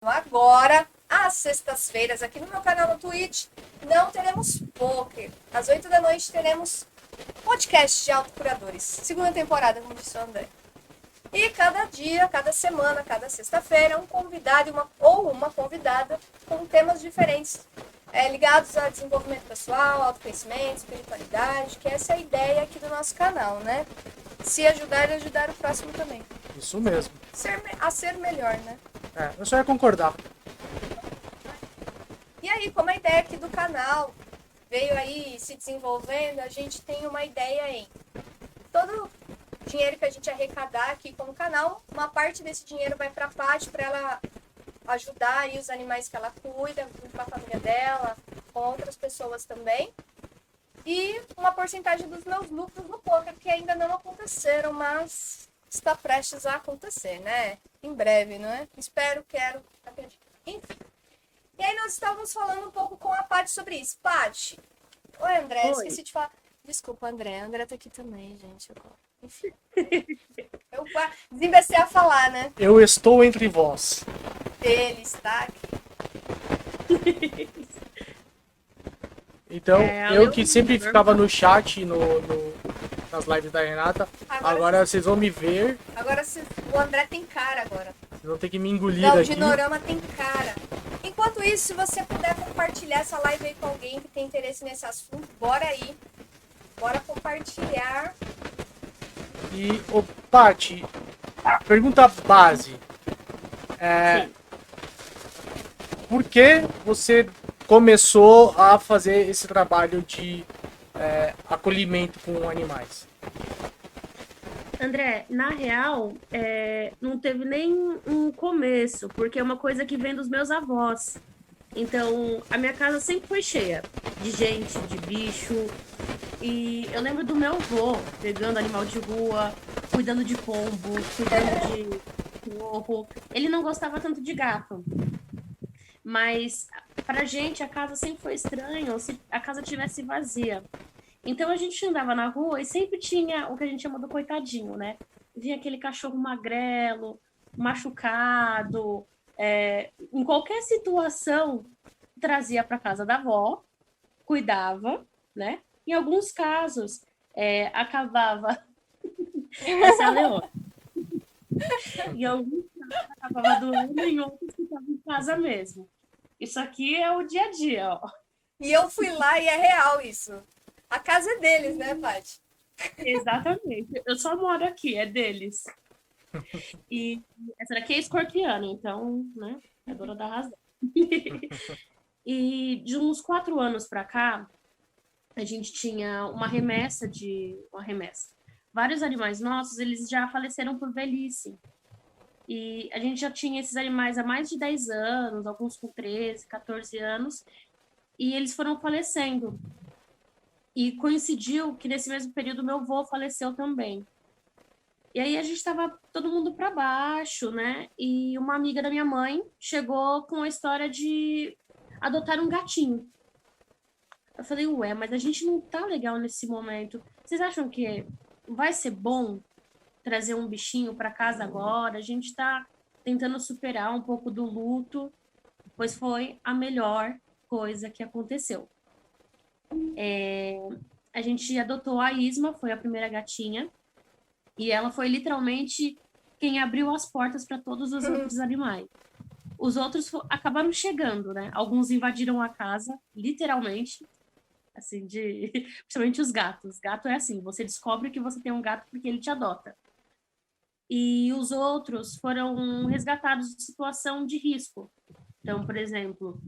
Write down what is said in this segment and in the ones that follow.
Agora, às sextas-feiras, aqui no meu canal no Twitch, não teremos poker. Às 8 da noite teremos podcast de autocuradores. Segunda temporada, como disse o André. E cada dia, cada semana, cada sexta-feira, um convidado ou uma convidada com temas diferentes, ligados a desenvolvimento pessoal, autoconhecimento, espiritualidade, que essa é a ideia aqui do nosso canal, né? Se ajudar, ajudar o próximo também. Isso mesmo. A ser melhor, né? Eu só ia concordar. E aí, como a ideia aqui do canal veio aí se desenvolvendo, a gente tem uma ideia em todo dinheiro que a gente arrecadar aqui como canal, uma parte desse dinheiro vai para a Paty para ela ajudar aí os animais que ela cuida, com a família dela, com outras pessoas também. E uma porcentagem dos meus lucros no poker, que ainda não aconteceram, mas está prestes a acontecer, né? Em breve, não é? Espero, quero, acredito. Enfim. E aí nós estávamos falando um pouco com a Paty sobre isso. Paty, oi André, Oi. esqueci de falar. Desculpa, André. André tá aqui também, gente. Enfim. Eu desembestei a falar, né? Eu estou entre vós. Ele está aqui. Então, eu eu que sempre não- ficava no chat, nas lives da Renata, agora vocês vão me ver, Agora o André tem cara agora. vocês vão ter que me engolir Não, o daqui. Dinorama tem cara. Enquanto isso, se você puder compartilhar essa live aí com alguém que tem interesse nesse assunto, bora aí. Bora compartilhar. E, ô, Paty, pergunta base. Sim. Por que você começou a fazer esse trabalho de acolhimento com animais? André, na real, não teve nem um começo, porque é uma coisa que vem dos meus avós. Então, a minha casa sempre foi cheia de gente, de bicho. E eu lembro do meu avô pegando animal de rua, cuidando de pombo, cuidando de porco. Ele não gostava tanto de gato. Mas pra gente a casa sempre foi estranha, ou se a casa tivesse vazia. Então a gente andava na rua e sempre tinha o que a gente chama do coitadinho, né? Vinha aquele cachorro magrelo, machucado, em qualquer situação trazia para casa da avó, cuidava, né? Em alguns casos acabava. Essa é a Leona. Em alguns casos acabava doendo, em outros ficava em casa mesmo. Isso aqui é o dia a dia, ó. E eu fui lá e é real isso. A casa é deles, né, Paty? Exatamente. Eu só moro aqui, é deles. E essa daqui é escorpiana, então, né? É dona da razão. E de uns 4 anos para cá, a gente tinha uma remessa de. Uma remessa. Vários animais nossos, eles já faleceram por velhice. E a gente já tinha esses animais há mais de 10 anos, alguns com 13, 14 anos, e eles foram falecendo. E coincidiu que nesse mesmo período meu avô faleceu também. E aí a gente estava todo mundo para baixo, né? E uma amiga da minha mãe chegou com a história de adotar um gatinho. Eu falei, ué, mas a gente não tá legal nesse momento. Vocês acham que vai ser bom trazer um bichinho para casa agora? A gente tá tentando superar um pouco do luto, pois foi a melhor coisa que aconteceu. A gente adotou a Isma, foi a primeira gatinha. E ela foi literalmente quem abriu as portas para todos os outros animais. Os outros acabaram chegando, né? Alguns invadiram a casa, literalmente, assim, principalmente os gatos. Gato é assim, você descobre que você tem um gato porque ele te adota. E os outros foram resgatados de situação de risco. Então, por exemplo,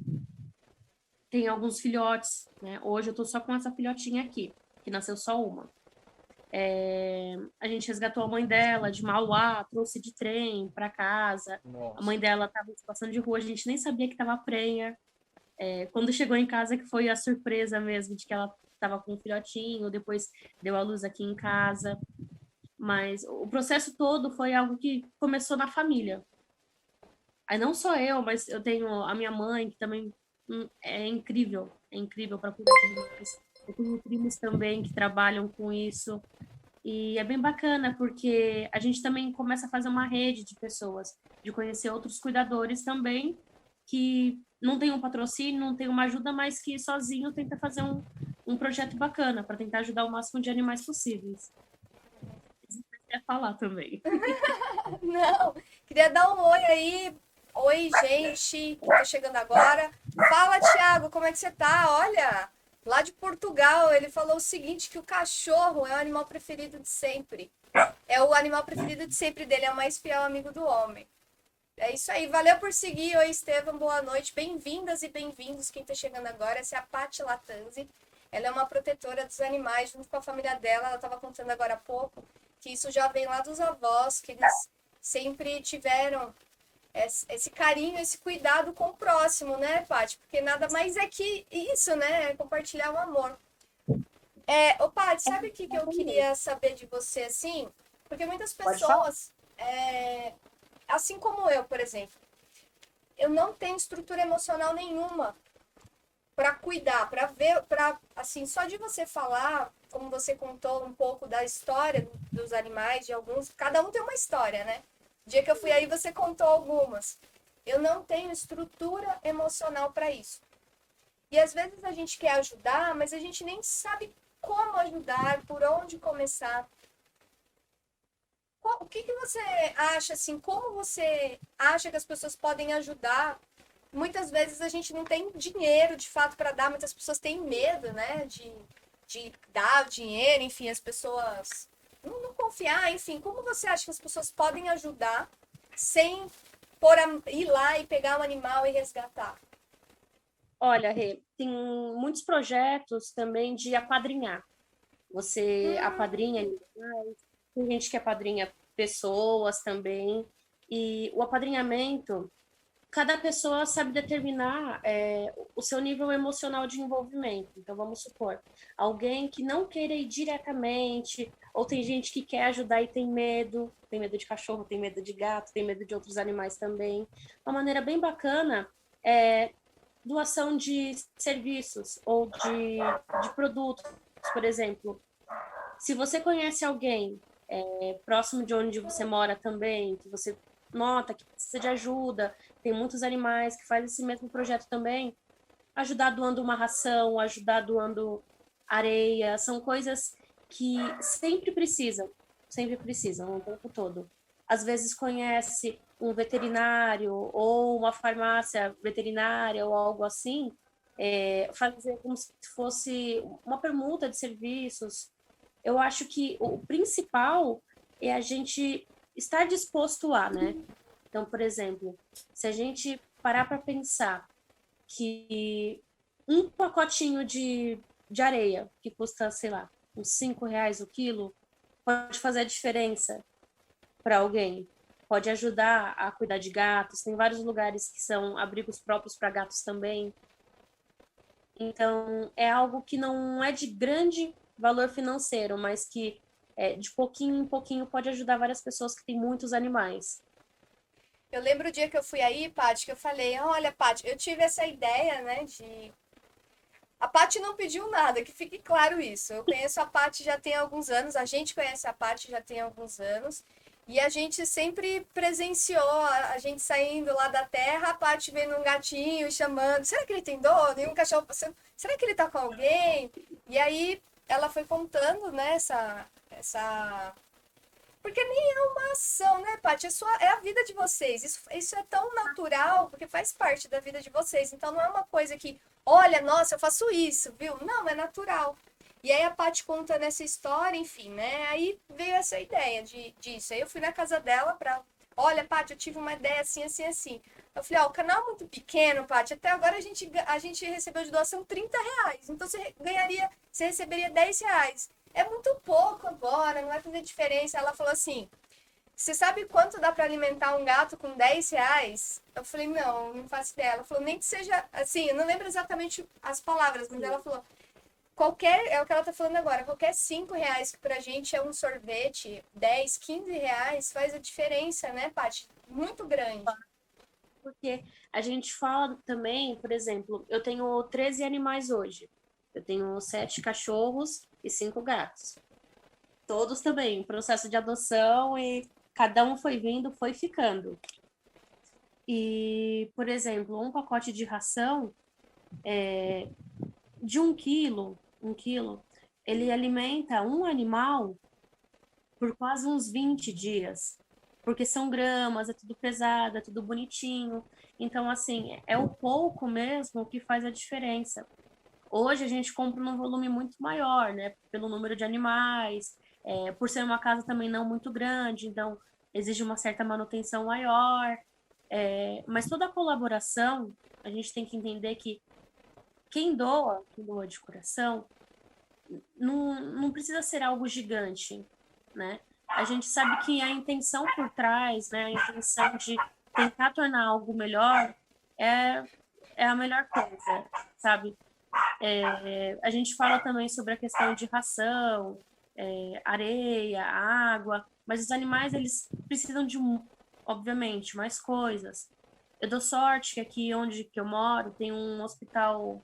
tem alguns filhotes, né? Hoje eu tô só com essa filhotinha aqui, que nasceu só uma. A gente resgatou a mãe dela de Mauá, trouxe de trem para casa. Nossa. A mãe dela estava em situação de rua, a gente nem sabia que estava prenha. Quando chegou em casa, que foi a surpresa mesmo de que ela estava com um filhotinho, depois deu à luz aqui em casa. Mas o processo todo foi algo que começou na família. Aí não só eu, mas eu tenho a minha mãe, que também é incrível para cuidar de animais. Eu tenho primos também que trabalham com isso. E é bem bacana, porque a gente também começa a fazer uma rede de pessoas, de conhecer outros cuidadores também, que não tem um patrocínio, não tem uma ajuda, mas que sozinho tenta fazer um projeto bacana para tentar ajudar o máximo de animais possíveis. Quer falar também. Não, queria dar um oi aí. Oi, gente, que tá chegando agora. Fala, Thiago, como é que você tá? Olha, lá de Portugal, ele falou o seguinte, que o cachorro é o animal preferido de sempre. É o animal preferido de sempre dele, é o mais fiel amigo do homem. É isso aí, valeu por seguir. Oi, Estevam, boa noite. Bem-vindas e bem-vindos. Quem tá chegando agora, essa é a Paty Latanzi. Ela é uma protetora dos animais, junto com a família dela. Ela estava contando agora há pouco que isso já vem lá dos avós, que eles sempre tiveram esse carinho, esse cuidado com o próximo, né, Paty? Porque nada mais é que isso, né? É compartilhar o amor. Ô, Paty, sabe o que eu queria saber de você, assim? Porque muitas Pode falar? pessoas, assim como eu, por exemplo, eu não tenho estrutura emocional nenhuma para cuidar, para ver, para assim, só de você falar, como você contou um pouco da história dos animais, de alguns, cada um tem uma história, né? O dia que eu fui aí você contou algumas. Eu não tenho estrutura emocional para isso. E às vezes a gente quer ajudar, mas a gente nem sabe como ajudar, por onde começar. O que que você acha assim? Como você acha que as pessoas podem ajudar? Muitas vezes a gente não tem dinheiro de fato para dar, muitas pessoas têm medo, né, de dar o dinheiro, enfim, as pessoas não confiar, enfim. Como você acha que as pessoas podem ajudar sem ir lá e pegar um animal e resgatar? Olha, Rê, tem muitos projetos também de apadrinhar. Você apadrinha animais, tem gente que apadrinha pessoas também. E o apadrinhamento, cada pessoa sabe determinar o seu nível emocional de envolvimento. Então, vamos supor, alguém que não queira ir diretamente, ou tem gente que quer ajudar e tem medo de cachorro, tem medo de gato, tem medo de outros animais também. Uma maneira bem bacana é doação de serviços ou de produtos, por exemplo. Se você conhece alguém próximo de onde você mora também, que você nota que precisa de ajuda, tem muitos animais que fazem esse mesmo projeto também, ajudar doando uma ração, ajudar doando areia, são coisas que sempre precisam, o tempo todo. Às vezes conhece um veterinário ou uma farmácia veterinária ou algo assim, fazer como se fosse uma permuta de serviços. Eu acho que o principal é a gente estar disposto a, né? Então, por exemplo, se a gente parar para pensar que um pacotinho de areia, que custa, sei lá, uns R$ 5 o quilo, pode fazer a diferença para alguém. Pode ajudar a cuidar de gatos. Tem vários lugares que são abrigos próprios para gatos também. Então, é algo que não é de grande valor financeiro, mas que de pouquinho em pouquinho pode ajudar várias pessoas que têm muitos animais. Eu lembro o dia que eu fui aí, Paty, que eu falei, olha, Paty, eu tive essa ideia, né, de... A Paty não pediu nada, que fique claro isso. Eu conheço a Paty já tem alguns anos, a gente conhece a Paty já tem alguns anos, e a gente sempre presenciou a gente saindo lá da terra, a Paty vendo um gatinho e chamando, será que ele tem dono? E um cachorro passando, será que ele tá com alguém? E aí ela foi contando, né, essa porque nem é uma ação, né, Paty? É a vida de vocês. Isso é tão natural, porque faz parte da vida de vocês. Então não é uma coisa que, olha, nossa, eu faço isso, viu? Não, é natural. E aí a Paty conta nessa história, enfim, né? Aí veio essa ideia disso. Aí eu fui na casa dela pra. Olha, Paty, eu tive uma ideia assim, assim, assim. Eu falei, ó, o canal é muito pequeno, Paty. Até agora a gente recebeu de doação R$ 30. Então você receberia R$ 10. É muito pouco agora, não vai fazer diferença. Ela falou assim: você sabe quanto dá para alimentar um gato com R$ 10? Eu falei, não faço ideia. Ela falou, nem que seja assim, eu não lembro exatamente as palavras, mas ela falou, é o que ela tá falando agora, qualquer R$ 5 que pra gente é um sorvete, 10, R$ 15 faz a diferença, né, Paty? Muito grande. Porque a gente fala também, por exemplo, eu tenho 13 animais hoje. Eu tenho 7 cachorros e 5 gatos. Todos também, processo de adoção e cada um foi vindo, foi ficando. E, por exemplo, um pacote de ração de um quilo, ele alimenta um animal por quase uns 20 dias. Porque são gramas, é tudo pesado, é tudo bonitinho. Então, assim, é o pouco mesmo que faz a diferença. Hoje a gente compra num volume muito maior, né? Pelo número de animais, por ser uma casa também não muito grande, então exige uma certa manutenção maior. Mas toda a colaboração, a gente tem que entender que quem doa de coração, não precisa ser algo gigante, né? A gente sabe que a intenção por trás, né? A intenção de tentar tornar algo melhor é, é a melhor coisa, sabe? A gente fala também sobre a questão de ração, areia, água, mas os animais, eles precisam de, obviamente, mais coisas. Eu dou sorte que aqui onde que eu moro tem um hospital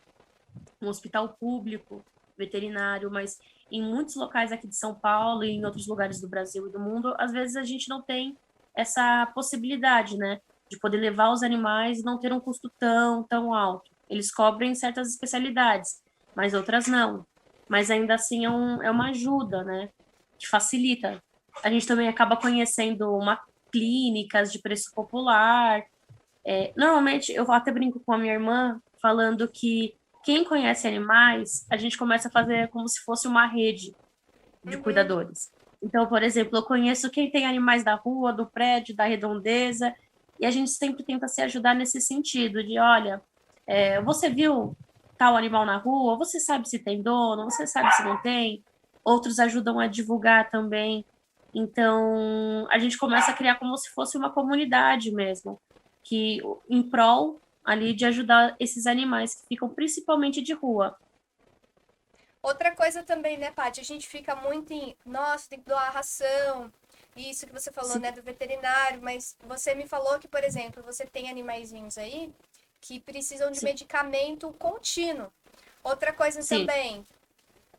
público veterinário, mas em muitos locais aqui de São Paulo e em outros lugares do Brasil e do mundo, às vezes a gente não tem essa possibilidade, né, de poder levar os animais e não ter um custo tão alto. Eles cobrem certas especialidades, mas outras não. Mas ainda assim é uma ajuda, né, que facilita. A gente também acaba conhecendo uma clínicas de preço popular. Normalmente, eu até brinco com a minha irmã, falando que quem conhece animais, a gente começa a fazer como se fosse uma rede de cuidadores. Então, por exemplo, eu conheço quem tem animais da rua, do prédio, da redondeza, e a gente sempre tenta se ajudar nesse sentido, de, olha, você viu tal animal na rua? Você sabe se tem dono? Você sabe se não tem? Outros ajudam a divulgar também. Então, a gente começa a criar como se fosse uma comunidade mesmo, que em prol ali de ajudar esses animais que ficam principalmente de rua. Outra coisa também, né, Paty? A gente fica muito em, nossa, tem que doar ração, isso que você falou, Sim. né, do veterinário, mas você me falou que, por exemplo, você tem animaizinhos aí que precisam de Sim, medicamento contínuo. Outra coisa sim. também,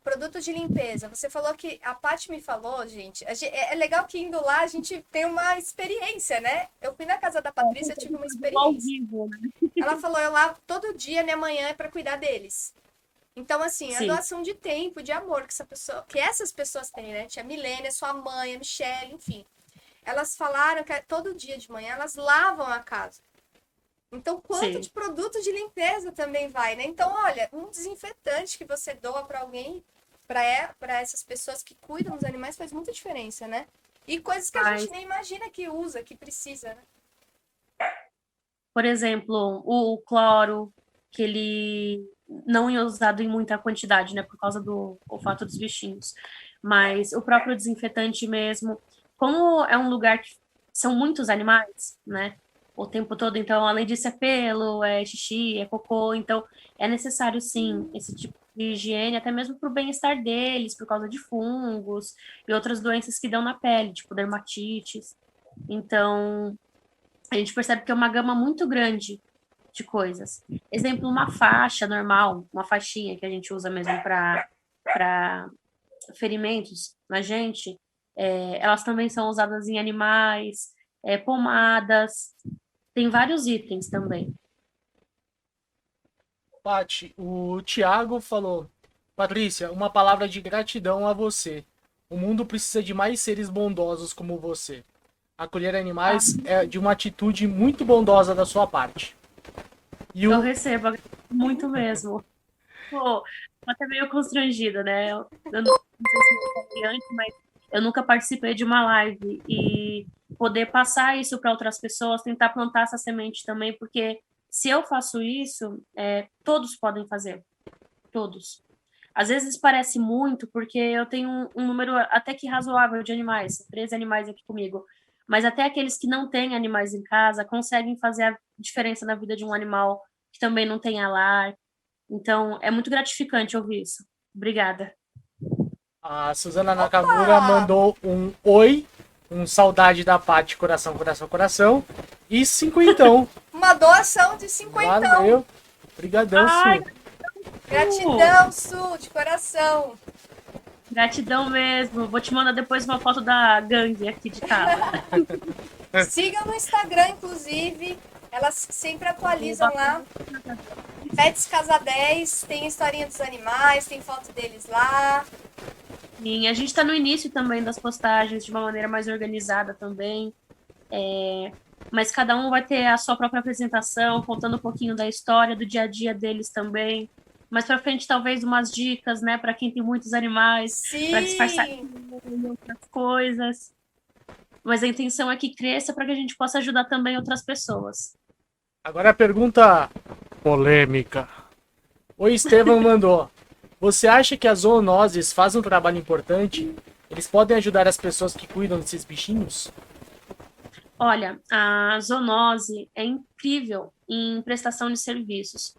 produto de limpeza. Você falou que a Paty me falou, gente. É legal que indo lá a gente tem uma experiência, né? Eu fui na casa da Patrícia, eu tive uma Ao experiência. vivo, né? Ela falou, eu lavo todo dia, minha manhã é para cuidar deles. Então, assim, a Sim. doação de tempo, de amor que essas pessoas têm, né? Tia Milene, sua mãe, a Michelle, enfim. Elas falaram que todo dia de manhã elas lavam a casa. Então, quanto Sim. de produto de limpeza também vai, né? Então, olha, um desinfetante que você doa para alguém, para essas pessoas que cuidam dos animais, faz muita diferença, né? E coisas que a gente Mas, nem imagina que usa, que precisa, né? por exemplo, o cloro, que ele não é usado em muita quantidade, né, por causa do olfato dos bichinhos. Mas o próprio desinfetante mesmo, como é um lugar que são muitos animais, né, o tempo todo, então, além disso, é pelo, é xixi, é cocô, então é necessário, sim, esse tipo de higiene, até mesmo para o bem-estar deles, por causa de fungos e outras doenças que dão na pele, tipo dermatites. Então, a gente percebe que é uma gama muito grande de coisas. Exemplo, uma faixa normal, uma faixinha que a gente usa mesmo para ferimentos na gente, elas também são usadas em animais, pomadas, tem vários itens também. Paty, o Thiago falou: Patrícia, uma palavra de gratidão a você. O mundo precisa de mais seres bondosos como você. Acolher animais é de uma atitude muito bondosa da sua parte. E Eu o recebo muito mesmo. Pô, tô até meio constrangida, né? Eu não sei se eu falei antes, mas eu nunca participei de uma live e poder passar isso para outras pessoas, tentar plantar essa semente também, porque se eu faço isso, todos podem fazer, todos. Às vezes parece muito, porque eu tenho um número até que razoável de animais, 13 animais aqui comigo, mas até aqueles que não têm animais em casa conseguem fazer a diferença na vida de um animal que também não tem lar. Então, é muito gratificante ouvir isso. Obrigada. A Suzana Nakamura Opa! mandou um oi, um saudade da Paty, coração, coração, coração. E cinquentão. Uma doação de cinquentão. Valeu. Obrigadão, Ai, Su. Gratidão, Su, de coração. Gratidão mesmo. Vou te mandar depois uma foto da gangue aqui de casa. Sigam no Instagram, inclusive. Elas sempre atualizam lá. Pets Casa 10, tem historinha dos animais, tem foto deles lá. Sim, a gente está no início também das postagens de uma maneira mais organizada também. Mas cada um vai ter a sua própria apresentação, contando um pouquinho da história, do dia a dia deles também. Mais pra frente, talvez umas dicas, né, para quem tem muitos animais, para disfarçar Sim! outras coisas. Mas a intenção é que cresça para que a gente possa ajudar também outras pessoas. Agora a pergunta polêmica. O Estevam mandou: você acha que as zoonoses fazem um trabalho importante? Eles podem ajudar as pessoas que cuidam desses bichinhos? Olha, a zoonose é incrível em prestação de serviços.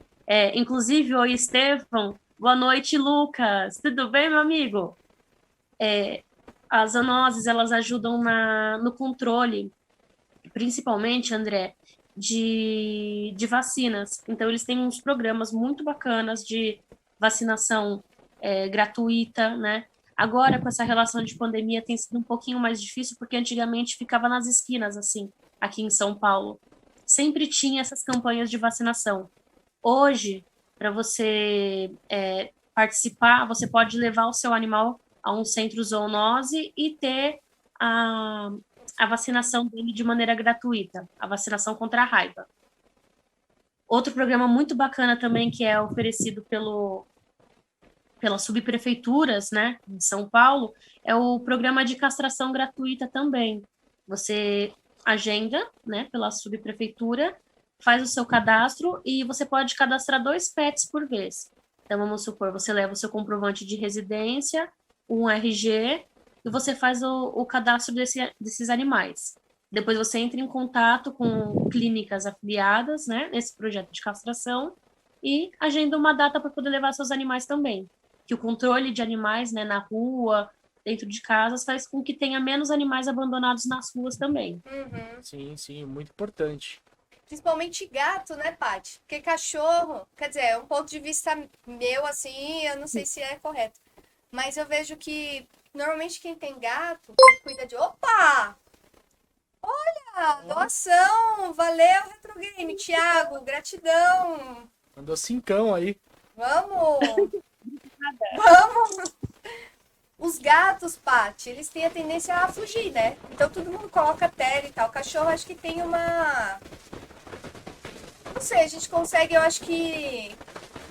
Inclusive, o Estevão, boa noite, Lucas. Tudo bem, meu amigo? As zoonoses, elas ajudam no controle, principalmente, André, de vacinas. Então, eles têm uns programas muito bacanas de vacinação gratuita, né? Agora, com essa relação de pandemia, tem sido um pouquinho mais difícil, porque antigamente ficava nas esquinas, assim, aqui em São Paulo. Sempre tinha essas campanhas de vacinação. Hoje, para você participar, você pode levar o seu animal a um centro zoonose e ter a vacinação dele de maneira gratuita, a vacinação contra a raiva. Outro programa muito bacana também que é oferecido pelas subprefeituras, né, em São Paulo, é o programa de castração gratuita também. Você agenda, né, pela subprefeitura, faz o seu cadastro e você pode cadastrar 2 pets por vez. Então, vamos supor, você leva o seu comprovante de residência, um RG, e você faz o cadastro desses animais. Depois você entra em contato com clínicas afiliadas, né, nesse projeto de castração, e agenda uma data para poder levar seus animais também. Que o controle de animais, né, na rua, dentro de casas, faz com que tenha menos animais abandonados nas ruas também. Uhum. Sim, sim, muito importante. Principalmente gato, né, Paty? Porque cachorro, quer dizer, é um ponto de vista meu, assim, eu não sei se é correto. Mas eu vejo que normalmente quem tem gato, quem cuida de. Opa! Olha, doação! Valeu, Retro Game, Thiago, gratidão! Mandou 5 aí. Vamos! Vamos! Os gatos, Paty, eles têm a tendência a fugir, né? Então todo mundo coloca tela e tal. O cachorro acho que tem uma. Não sei, a gente consegue, eu acho que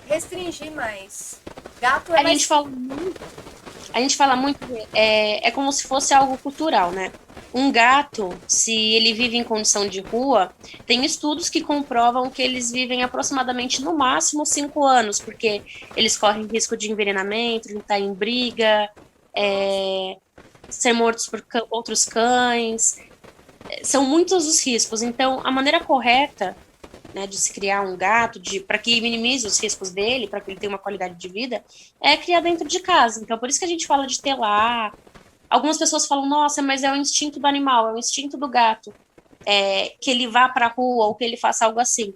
restringir mais. Gato é A mais. gente fala muito, é como se fosse algo cultural, né? Um gato, se ele vive em condição de rua, tem estudos que comprovam que eles vivem aproximadamente no máximo 5 anos, porque eles correm risco de envenenamento, de estar em briga, ser mortos por outros cães. São muitos os riscos. Então, a maneira correta, né, de se criar um gato, para que minimize os riscos dele, para que ele tenha uma qualidade de vida, é criar dentro de casa. Então, por isso que a gente fala de telar. Algumas pessoas falam, nossa, mas é o instinto do animal, é o instinto do gato, que ele vá para a rua ou que ele faça algo assim.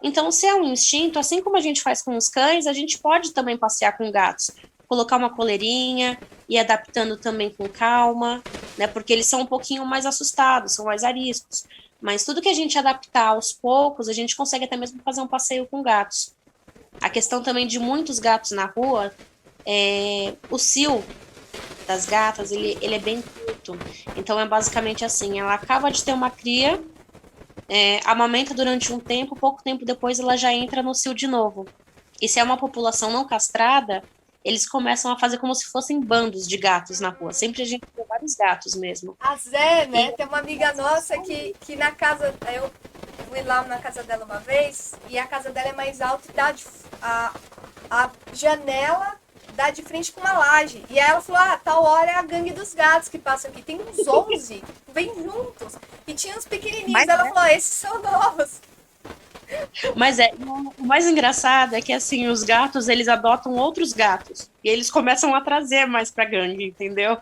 Então, se é um instinto, assim como a gente faz com os cães, a gente pode também passear com gatos. Colocar uma coleirinha, ir adaptando também com calma, né? Porque eles são um pouquinho mais assustados, são mais ariscos. Mas tudo que a gente adaptar aos poucos, a gente consegue até mesmo fazer um passeio com gatos. A questão também de muitos gatos na rua, o cio das gatas, ele é bem curto. Então, é basicamente assim, ela acaba de ter uma cria, amamenta durante um tempo, pouco tempo depois ela já entra no cio de novo. E se é uma população não castrada, eles começam a fazer como se fossem bandos de gatos na rua. Sempre a gente vê vários gatos mesmo. A Zé, né? Tem uma amiga nossa que na casa. Eu fui lá na casa dela uma vez e a casa dela é mais alta e dá a janela dá de frente com uma laje. E aí ela falou: tal hora é a gangue dos gatos que passa aqui. Tem uns 11, vem juntos. E tinha uns pequenininhos. Mas ela falou: esses são novos. Mas o mais engraçado é que, assim, os gatos, eles adotam outros gatos. E eles começam a trazer mais pra gangue, entendeu?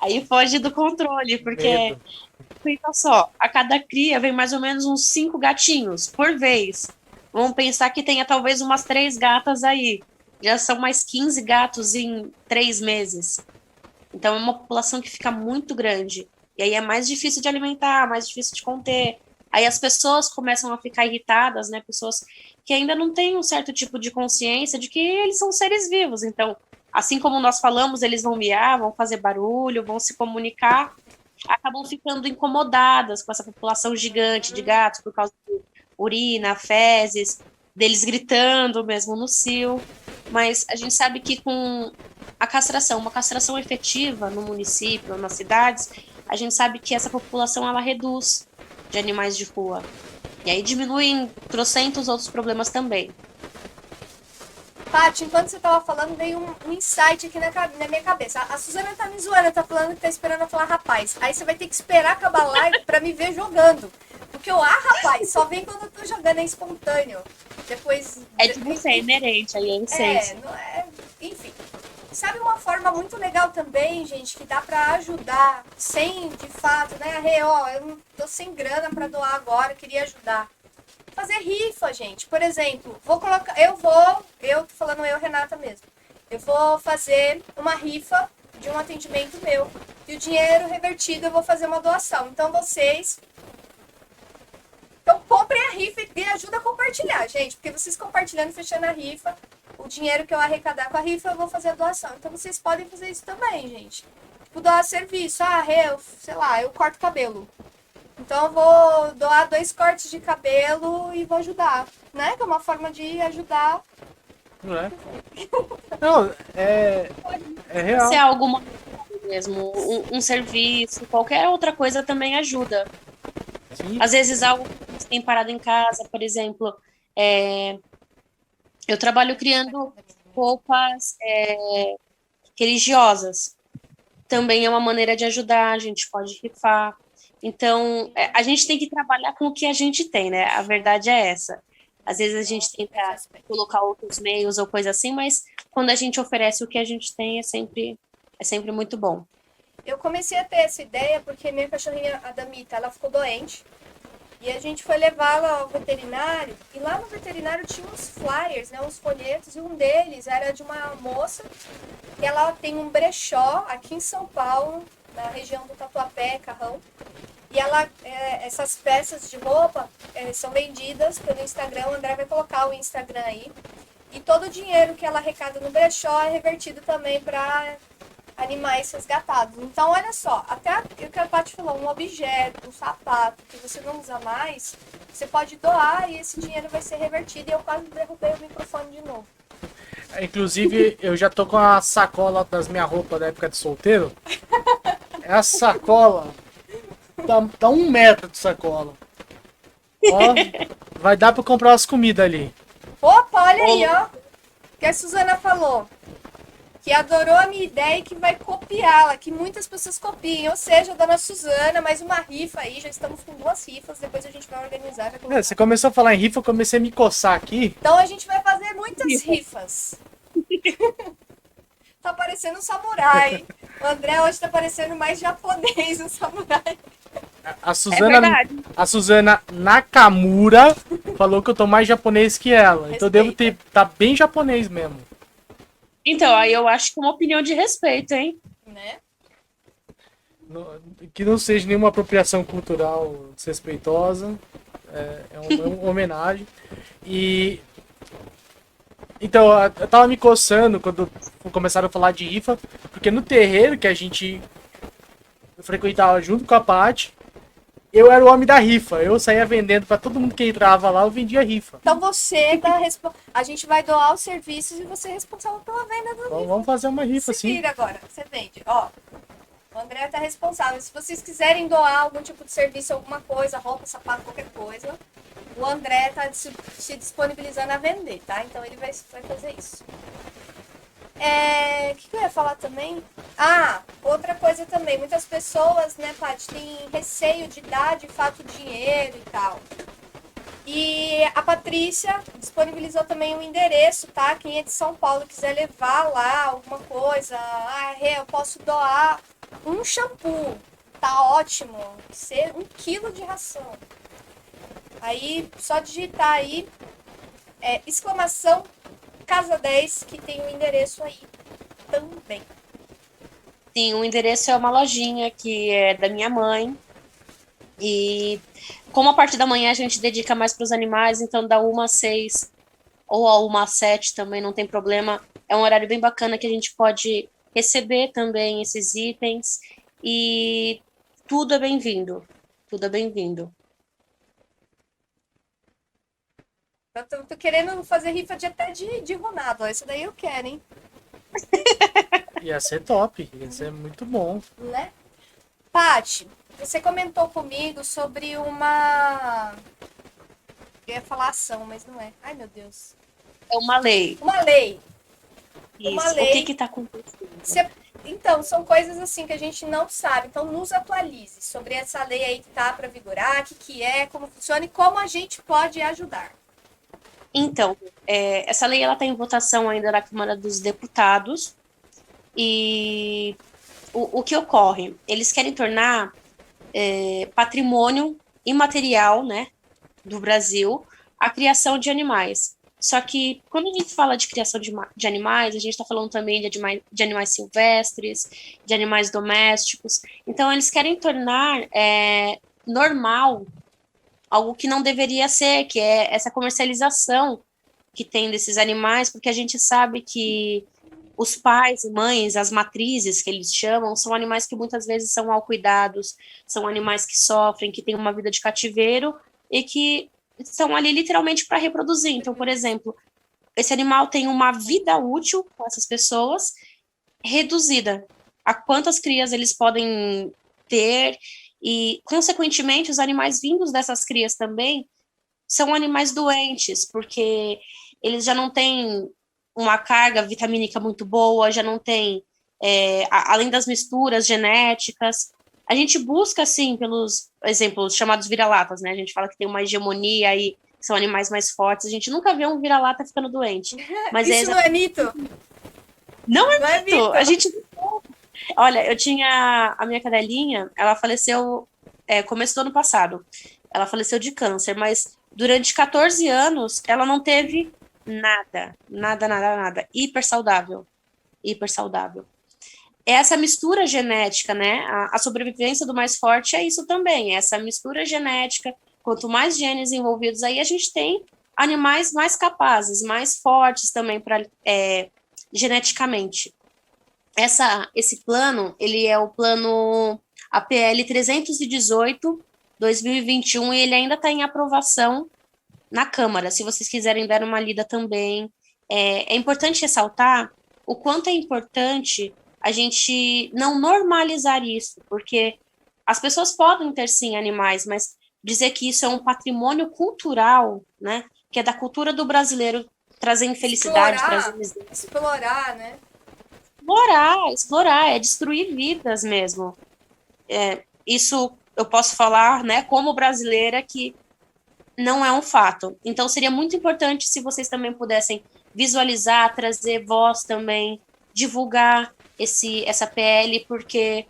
Aí foge do controle, porque, pensa só, a cada cria vem mais ou menos uns 5 gatinhos por vez. Vamos pensar que tenha talvez umas 3 gatas aí. já são mais 15 gatos em 3 meses. Então é uma população que fica muito grande. E aí é mais difícil de alimentar, mais difícil de conter. Aí as pessoas começam a ficar irritadas, né? Pessoas que ainda não têm um certo tipo de consciência de que eles são seres vivos. Então, assim como nós falamos, eles vão miar, vão fazer barulho, vão se comunicar, acabam ficando incomodadas com essa população gigante de gatos por causa de urina, fezes, deles gritando mesmo no cio. Mas a gente sabe que com a castração, uma castração efetiva no município, nas cidades, a gente sabe que essa população ela reduz de animais de rua. E aí diminuem trocentos outros problemas também. Paty, enquanto você tava falando, veio um insight aqui na minha cabeça. A Suzana tá me zoando, tá falando que tá esperando eu falar rapaz. Aí você vai ter que esperar acabar a live pra me ver jogando. Porque o rapaz, só vem quando eu tô jogando, é espontâneo. Depois... É de você, é inerente, aí é essência. não é... Enfim. Sabe uma forma muito legal também, gente, que dá pra ajudar, sem, de fato, né? Eu não tô sem grana pra doar agora, eu queria ajudar. Fazer rifa, gente. Por exemplo, eu tô falando eu, Renata mesmo. Eu vou fazer uma rifa de um atendimento meu. E o dinheiro revertido eu vou fazer uma doação. Então comprem a rifa e ajuda a compartilhar, gente. Porque vocês compartilhando e fechando a rifa, o dinheiro que eu arrecadar com a rifa, eu vou fazer a doação. Então vocês podem fazer isso também, gente. Tipo, doar serviço. Eu corto cabelo. Então eu vou doar 2 cortes de cabelo e vou ajudar, né? Que é uma forma de ajudar. Não é? Não, é real. Se é alguma coisa mesmo, um serviço, qualquer outra coisa também ajuda. Sim. Às vezes algo que você tem parado em casa, por exemplo, eu trabalho criando roupas religiosas. Também é uma maneira de ajudar, a gente pode rifar. Então, a gente tem que trabalhar com o que a gente tem, né? A verdade é essa. Às vezes a gente tenta colocar outros meios ou coisa assim, mas quando a gente oferece o que a gente tem, é sempre muito bom. Eu comecei a ter essa ideia porque minha cachorrinha, a Damita, ela ficou doente. E a gente foi levá-la ao veterinário. E lá no veterinário tinha uns flyers, né? Uns folhetos. E um deles era de uma moça. Que ela tem um brechó aqui em São Paulo, na região do Tatuapé, Carrão. E essas peças de roupa são vendidas pelo Instagram. O André vai colocar o Instagram aí. E todo o dinheiro que ela arrecada no brechó é revertido também para animais resgatados. Então, olha só, até o que a Paty falou, um objeto, um sapato que você não usa mais, você pode doar e esse dinheiro vai ser revertido. E eu quase derrubei o microfone de novo. Inclusive, eu já tô com a sacola das minhas roupas da época de solteiro. É a sacola. Tá 1 metro de sacola. Ó, vai dar pra comprar umas comidas ali. Opa, olha aí, ó. Que a Suzana falou. Que adorou a minha ideia e que vai copiá-la. Que muitas pessoas copiem. Ou seja, a dona Suzana, mais uma rifa aí. Já estamos com 2 rifas. Depois a gente vai organizar. Você começou a falar em rifa, eu comecei a me coçar aqui. Então a gente vai fazer muitas rifas. Tá parecendo um samurai. O André hoje tá parecendo mais japonês, um samurai. A Suzana Nakamura falou que eu tô mais japonês que ela. Então eu devo tá bem japonês mesmo. Então, aí eu acho que é uma opinião de respeito, hein? Né? Que não seja nenhuma apropriação cultural desrespeitosa. É uma homenagem. Então, eu tava me coçando quando começaram a falar de rifa, porque no terreiro que a gente frequentava junto com a Paty, eu era o homem da rifa. Eu saía vendendo pra todo mundo que entrava lá, eu vendia rifa. Então a gente vai doar os serviços e você é responsável pela venda do rifa. Vamos fazer uma rifa, sim. Se vira agora, você vende. Ó, o André tá responsável. Se vocês quiserem doar algum tipo de serviço, alguma coisa, roupa, sapato, qualquer coisa, o André tá se disponibilizando a vender, tá? Então ele vai fazer isso. O que eu ia falar também? Outra coisa também. Muitas pessoas, né, Paty, têm receio de dar, de fato, dinheiro e tal. E a Patrícia disponibilizou também um endereço, tá? Quem é de São Paulo quiser levar lá alguma coisa. Eu posso doar um shampoo. Tá ótimo. Ser 1 quilo de ração. Aí, só digitar aí, exclamação Casa 10, que tem o endereço aí também. Sim, o endereço é uma lojinha que é da minha mãe. E como a parte da manhã a gente dedica mais para os animais, então da 1 às 6 ou a 1 às 7 também não tem problema. É um horário bem bacana que a gente pode receber também esses itens e tudo é bem-vindo. Tudo é bem-vindo. Eu tô querendo fazer rifa até de Ronaldo. Esse daí eu quero, hein? Ia ser top, ia ser muito bom. Né? Paty, você comentou comigo sobre uma. Eu ia falar ação, mas não é. Ai, meu Deus. É uma lei. Uma lei. Uma Isso. O lei. que está acontecendo? Então, são coisas assim que a gente não sabe. Então, nos atualize sobre essa lei aí que tá para vigorar, o que é, como funciona e como a gente pode ajudar. Então, essa lei ela está em votação ainda na Câmara dos Deputados e o que ocorre? Eles querem tornar patrimônio imaterial, né, do Brasil, a criação de animais. Só que quando a gente fala de criação de animais, a gente está falando também de animais silvestres, de animais domésticos. Então, eles querem tornar normal algo que não deveria ser, que é essa comercialização que tem desses animais, porque a gente sabe que os pais e mães, as matrizes que eles chamam, são animais que muitas vezes são mal cuidados, são animais que sofrem, que têm uma vida de cativeiro e que estão ali literalmente para reproduzir. Então, por exemplo, esse animal tem uma vida útil com essas pessoas reduzida. A quantas crias eles podem ter e, consequentemente, os animais vindos dessas crias também são animais doentes, porque eles já não têm uma carga vitamínica muito boa, já não tem, além das misturas genéticas. A gente busca, assim, pelos exemplos chamados vira-latas, né? A gente fala que tem uma hegemonia aí, que são animais mais fortes. A gente nunca vê um vira-lata ficando doente. Mas Isso não é mito? Não é Não é mito. mito. A gente... Olha, eu tinha a minha cadelinha, ela faleceu começo do ano passado. Ela faleceu de câncer, mas durante 14 anos ela não teve nada, nada, nada, nada. Hiper saudável. Hiper saudável. Essa mistura genética, né? A sobrevivência do mais forte é isso também, essa mistura genética. Quanto mais genes envolvidos aí, a gente tem animais mais capazes, mais fortes também geneticamente. Esse plano, ele é o plano APL 318/2021 e ele ainda está em aprovação na Câmara, se vocês quiserem dar uma lida também. É importante ressaltar o quanto é importante a gente não normalizar isso, porque as pessoas podem ter, sim, animais, mas dizer que isso é um patrimônio cultural, né, que é da cultura do brasileiro, trazendo felicidade, trazendo... Explorar, né? Explorar, é destruir vidas mesmo. Isso eu posso falar, né, como brasileira, que não é um fato. Então, seria muito importante se vocês também pudessem visualizar, trazer voz também, divulgar essa PL, porque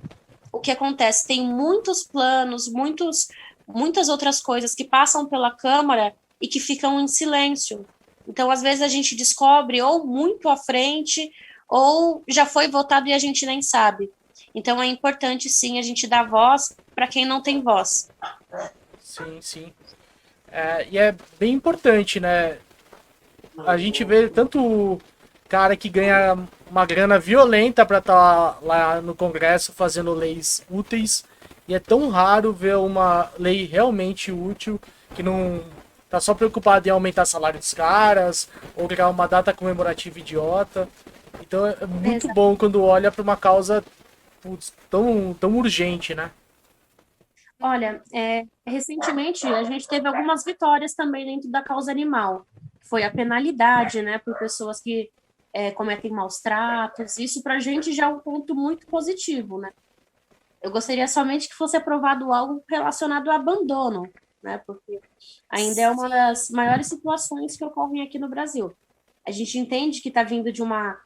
o que acontece? Tem muitos planos, muitas outras coisas que passam pela Câmara e que ficam em silêncio. Então, às vezes, a gente descobre ou muito à frente, ou já foi votado e a gente nem sabe. Então, é importante, sim, a gente dar voz para quem não tem voz. Sim, sim. E é bem importante, né? A gente vê tanto cara que ganha uma grana violenta para estar lá no Congresso fazendo leis úteis, e é tão raro ver uma lei realmente útil que não tá só preocupado em aumentar o salário dos caras ou criar uma data comemorativa idiota. Então é muito bom quando olha para uma causa tão urgente, né? Olha, recentemente a gente teve algumas vitórias também dentro da causa animal. Foi a penalidade, né, por pessoas que cometem maus tratos. Isso para a gente já é um ponto muito positivo, né? Eu gostaria somente que fosse aprovado algo relacionado ao abandono, né? Porque ainda é uma das maiores situações que ocorrem aqui no Brasil. A gente entende que está vindo de uma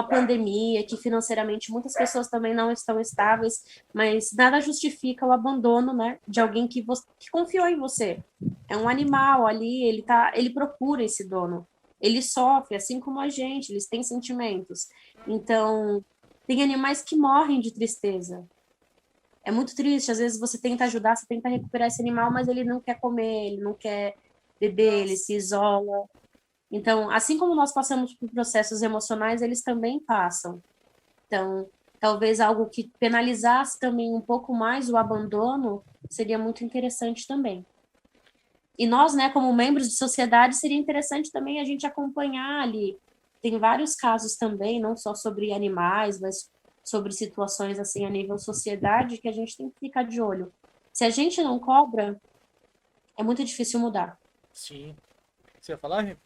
pandemia, que financeiramente muitas pessoas também não estão estáveis, mas nada justifica o abandono, né, de alguém que confiou em você. É um animal ali, ele procura esse dono. ele sofre, assim como a gente, eles têm sentimentos. Então, tem animais que morrem de tristeza. É muito triste, às vezes você tenta ajudar, você tenta recuperar esse animal, mas ele não quer comer, ele não quer beber, ele se isola. Então, assim como nós passamos por processos emocionais, eles também passam. Então, talvez algo que penalizasse também um pouco mais o abandono seria muito interessante também. E nós, né, como membros de sociedade, seria interessante também a gente acompanhar ali. Tem vários casos também, não só sobre animais, mas sobre situações assim a nível sociedade, que a gente tem que ficar de olho. Se a gente não cobra, é muito difícil mudar. Sim. Você ia falar, Rê?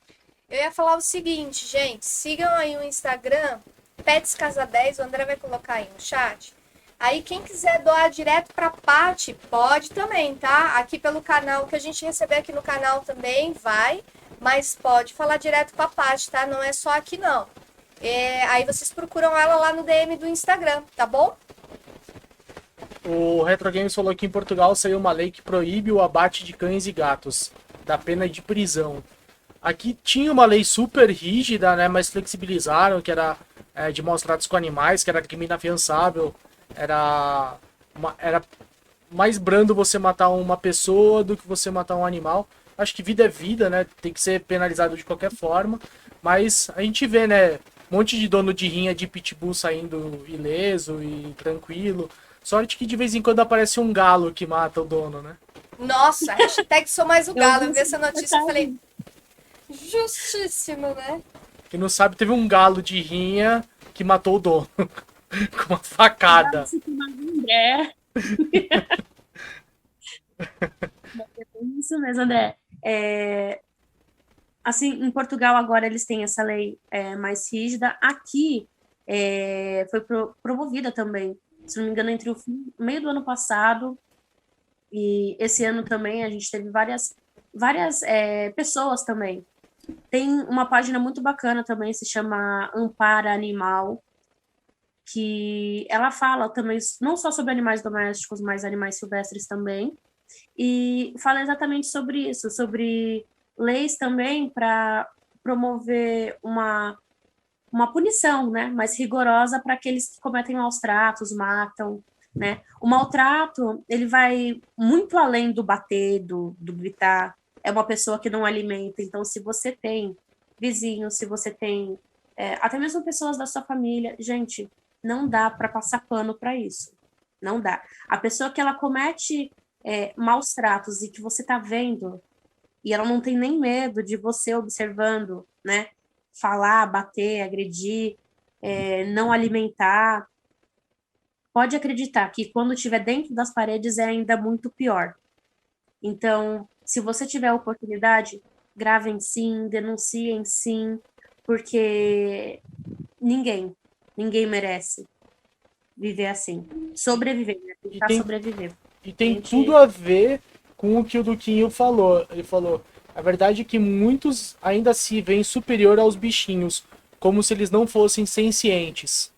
Eu ia falar o seguinte, gente, sigam aí o Instagram, Pets Casa 10, o André vai colocar aí no chat. Aí quem quiser doar direto pra Paty, pode também, tá? Aqui pelo canal, o que a gente receber aqui no canal também vai, mas pode falar direto com a Paty, tá? Não é só aqui não. Aí vocês procuram ela lá no DM do Instagram, tá bom? O Retro Games falou que em Portugal saiu uma lei que proíbe o abate de cães e gatos, da pena de prisão. Aqui tinha uma lei super rígida, né, mas flexibilizaram, que era de maus tratos com animais, que era crime inafiançável. Era mais brando você matar uma pessoa do que você matar um animal. Acho que vida é vida, né? Tem que ser penalizado de qualquer forma. Mas a gente vê, né? Um monte de dono de rinha de pitbull saindo ileso e tranquilo. Sorte que de vez em quando aparece um galo que mata o dono, né? Nossa, hashtag sou mais o galo. Eu vi vi essa notícia e falei, justíssimo, né? Quem não sabe, teve um galo de rinha que matou o dono com uma facada. André. Isso mesmo, André. Assim, em Portugal agora eles têm essa lei mais rígida. Aqui foi promovida também, se não me engano, entre o meio do ano passado e esse ano também a gente teve várias pessoas também. Tem uma página muito bacana também, se chama Ampara Animal, que ela fala também não só sobre animais domésticos, mas animais silvestres também, e fala exatamente sobre isso, sobre leis também para promover uma punição, né, mais rigorosa para aqueles que cometem maus tratos, matam, né? O maltrato, ele vai muito além do bater, do gritar. É uma pessoa que não alimenta. Então, se você tem vizinhos, se você tem até mesmo pessoas da sua família, gente, não dá para passar pano para isso. Não dá. A pessoa que ela comete maus tratos e que você está vendo e ela não tem nem medo de você observando, né? Falar, bater, agredir, não alimentar. Pode acreditar que quando estiver dentro das paredes é ainda muito pior. Então, se você tiver a oportunidade, gravem sim, denunciem sim, porque ninguém merece viver assim. Sobreviver, né? Tentar sobreviver. E tem tudo a ver com o que o Duquinho falou. Ele falou, a verdade é que muitos ainda se veem superior aos bichinhos, como se eles não fossem sencientes.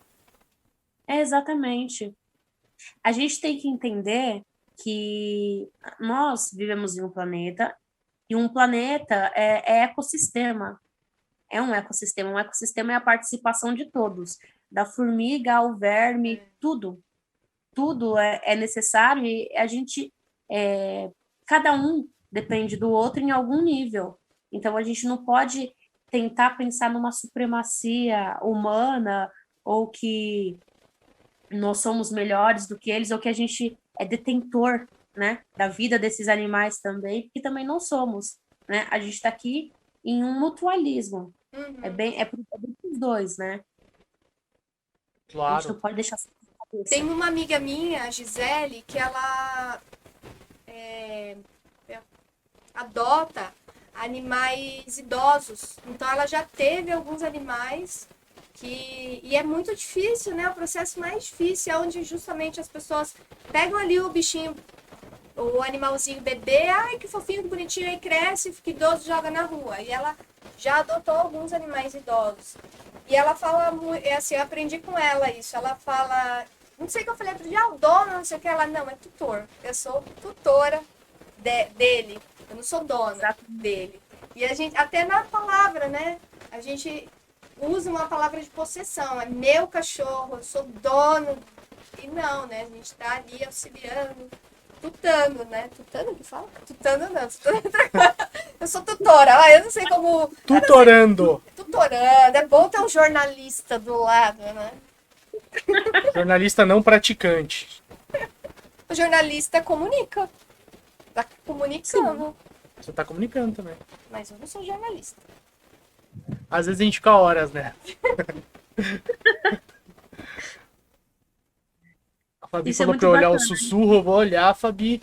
Exatamente. A gente tem que entender que nós vivemos em um planeta, e um planeta é ecossistema. É um ecossistema. Um ecossistema é a participação de todos, da formiga ao verme, tudo. Tudo é necessário e a gente, cada um depende do outro em algum nível. Então, a gente não pode tentar pensar numa supremacia humana ou que nós somos melhores do que eles ou que a gente é detentor, né, da vida desses animais também, porque também não somos, né? A gente está aqui em um mutualismo. Uhum. É para os dois, né? Claro. A gente não pode deixar assim na cabeça. Tem uma amiga minha, a Gisele, que ela adota animais idosos. Então ela já teve alguns animais e é muito difícil, né? O processo mais difícil é onde justamente as pessoas pegam ali o bichinho, o animalzinho bebê, ai que fofinho, que bonitinho, aí cresce, fica idoso, joga na rua. E ela já adotou alguns animais idosos. E ela fala, assim, eu aprendi com ela isso, ela fala, não sei o que eu falei, dona, não sei o que, ela, não, é tutor, eu sou tutora dele, eu não sou dona dele. E a gente, até na palavra, né? a gente usa uma palavra de possessão, é meu cachorro, eu sou dono. E não, né? A gente tá ali auxiliando, tutando, né? Tutando que fala? Tutando não, tutando é outra coisa. Eu sou tutora, eu não sei como. Tutorando. Tutorando, é bom ter um jornalista do lado, né? Jornalista não praticante. O jornalista comunica. Tá comunicando. Você tá comunicando também. Mas eu não sou jornalista. Às vezes a gente fica horas, né? A Fabi Isso é falou muito pra eu olhar o bacana. sussurro, eu vou olhar, Fabi.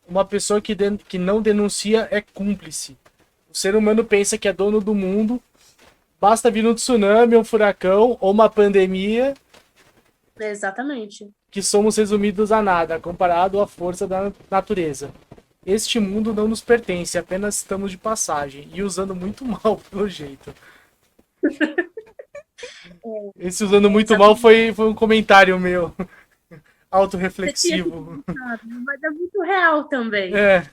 Uma pessoa que não denuncia é cúmplice. O ser humano pensa que é dono do mundo. Basta vir um tsunami, um furacão ou uma pandemia Exatamente. que somos resumidos a nada, comparado à força da natureza. Este mundo não nos pertence, apenas estamos de passagem e usando muito mal, pelo jeito. Esse usando muito mal foi um comentário meu, autorreflexivo. Mas é muito real também. É,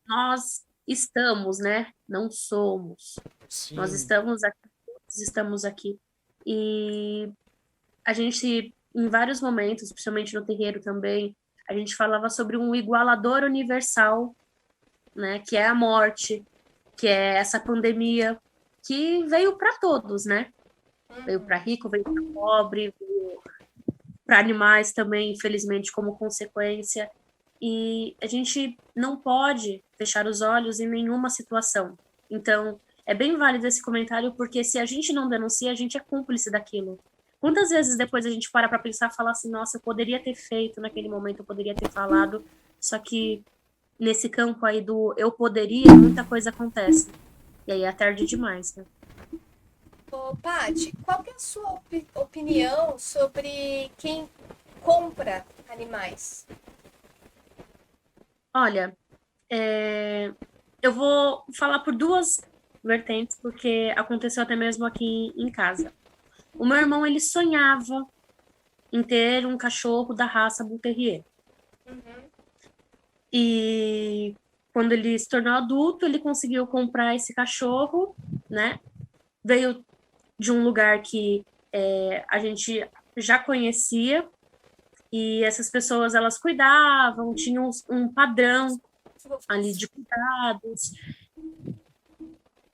Nós estamos, né? Não somos. sim. Nós estamos aqui, todos estamos aqui. E a gente, em vários momentos, principalmente no terreiro também, a gente falava sobre um igualador universal, né? Que é a morte, que é essa pandemia que veio para todos, né? Veio para rico, veio para pobre, veio para animais também, infelizmente, como consequência. E a gente não pode fechar os olhos em nenhuma situação. Então, é bem válido esse comentário, porque se a gente não denuncia, a gente é cúmplice daquilo. Quantas vezes depois a gente para pensar e falar assim, nossa, eu poderia ter feito naquele momento, eu poderia ter falado, só que nesse campo aí do eu poderia, muita coisa acontece. E aí é tarde demais, né? Ô, Paty, qual que é a sua opinião sobre quem compra animais? Olha, eu vou falar por duas vertentes, porque aconteceu até mesmo aqui em casa. O meu irmão, ele sonhava em ter um cachorro da raça Bull Terrier. E quando ele se tornou adulto, ele conseguiu comprar esse cachorro, né? Veio de um lugar que a gente já conhecia, e essas pessoas, elas cuidavam, tinham um padrão ali de cuidados.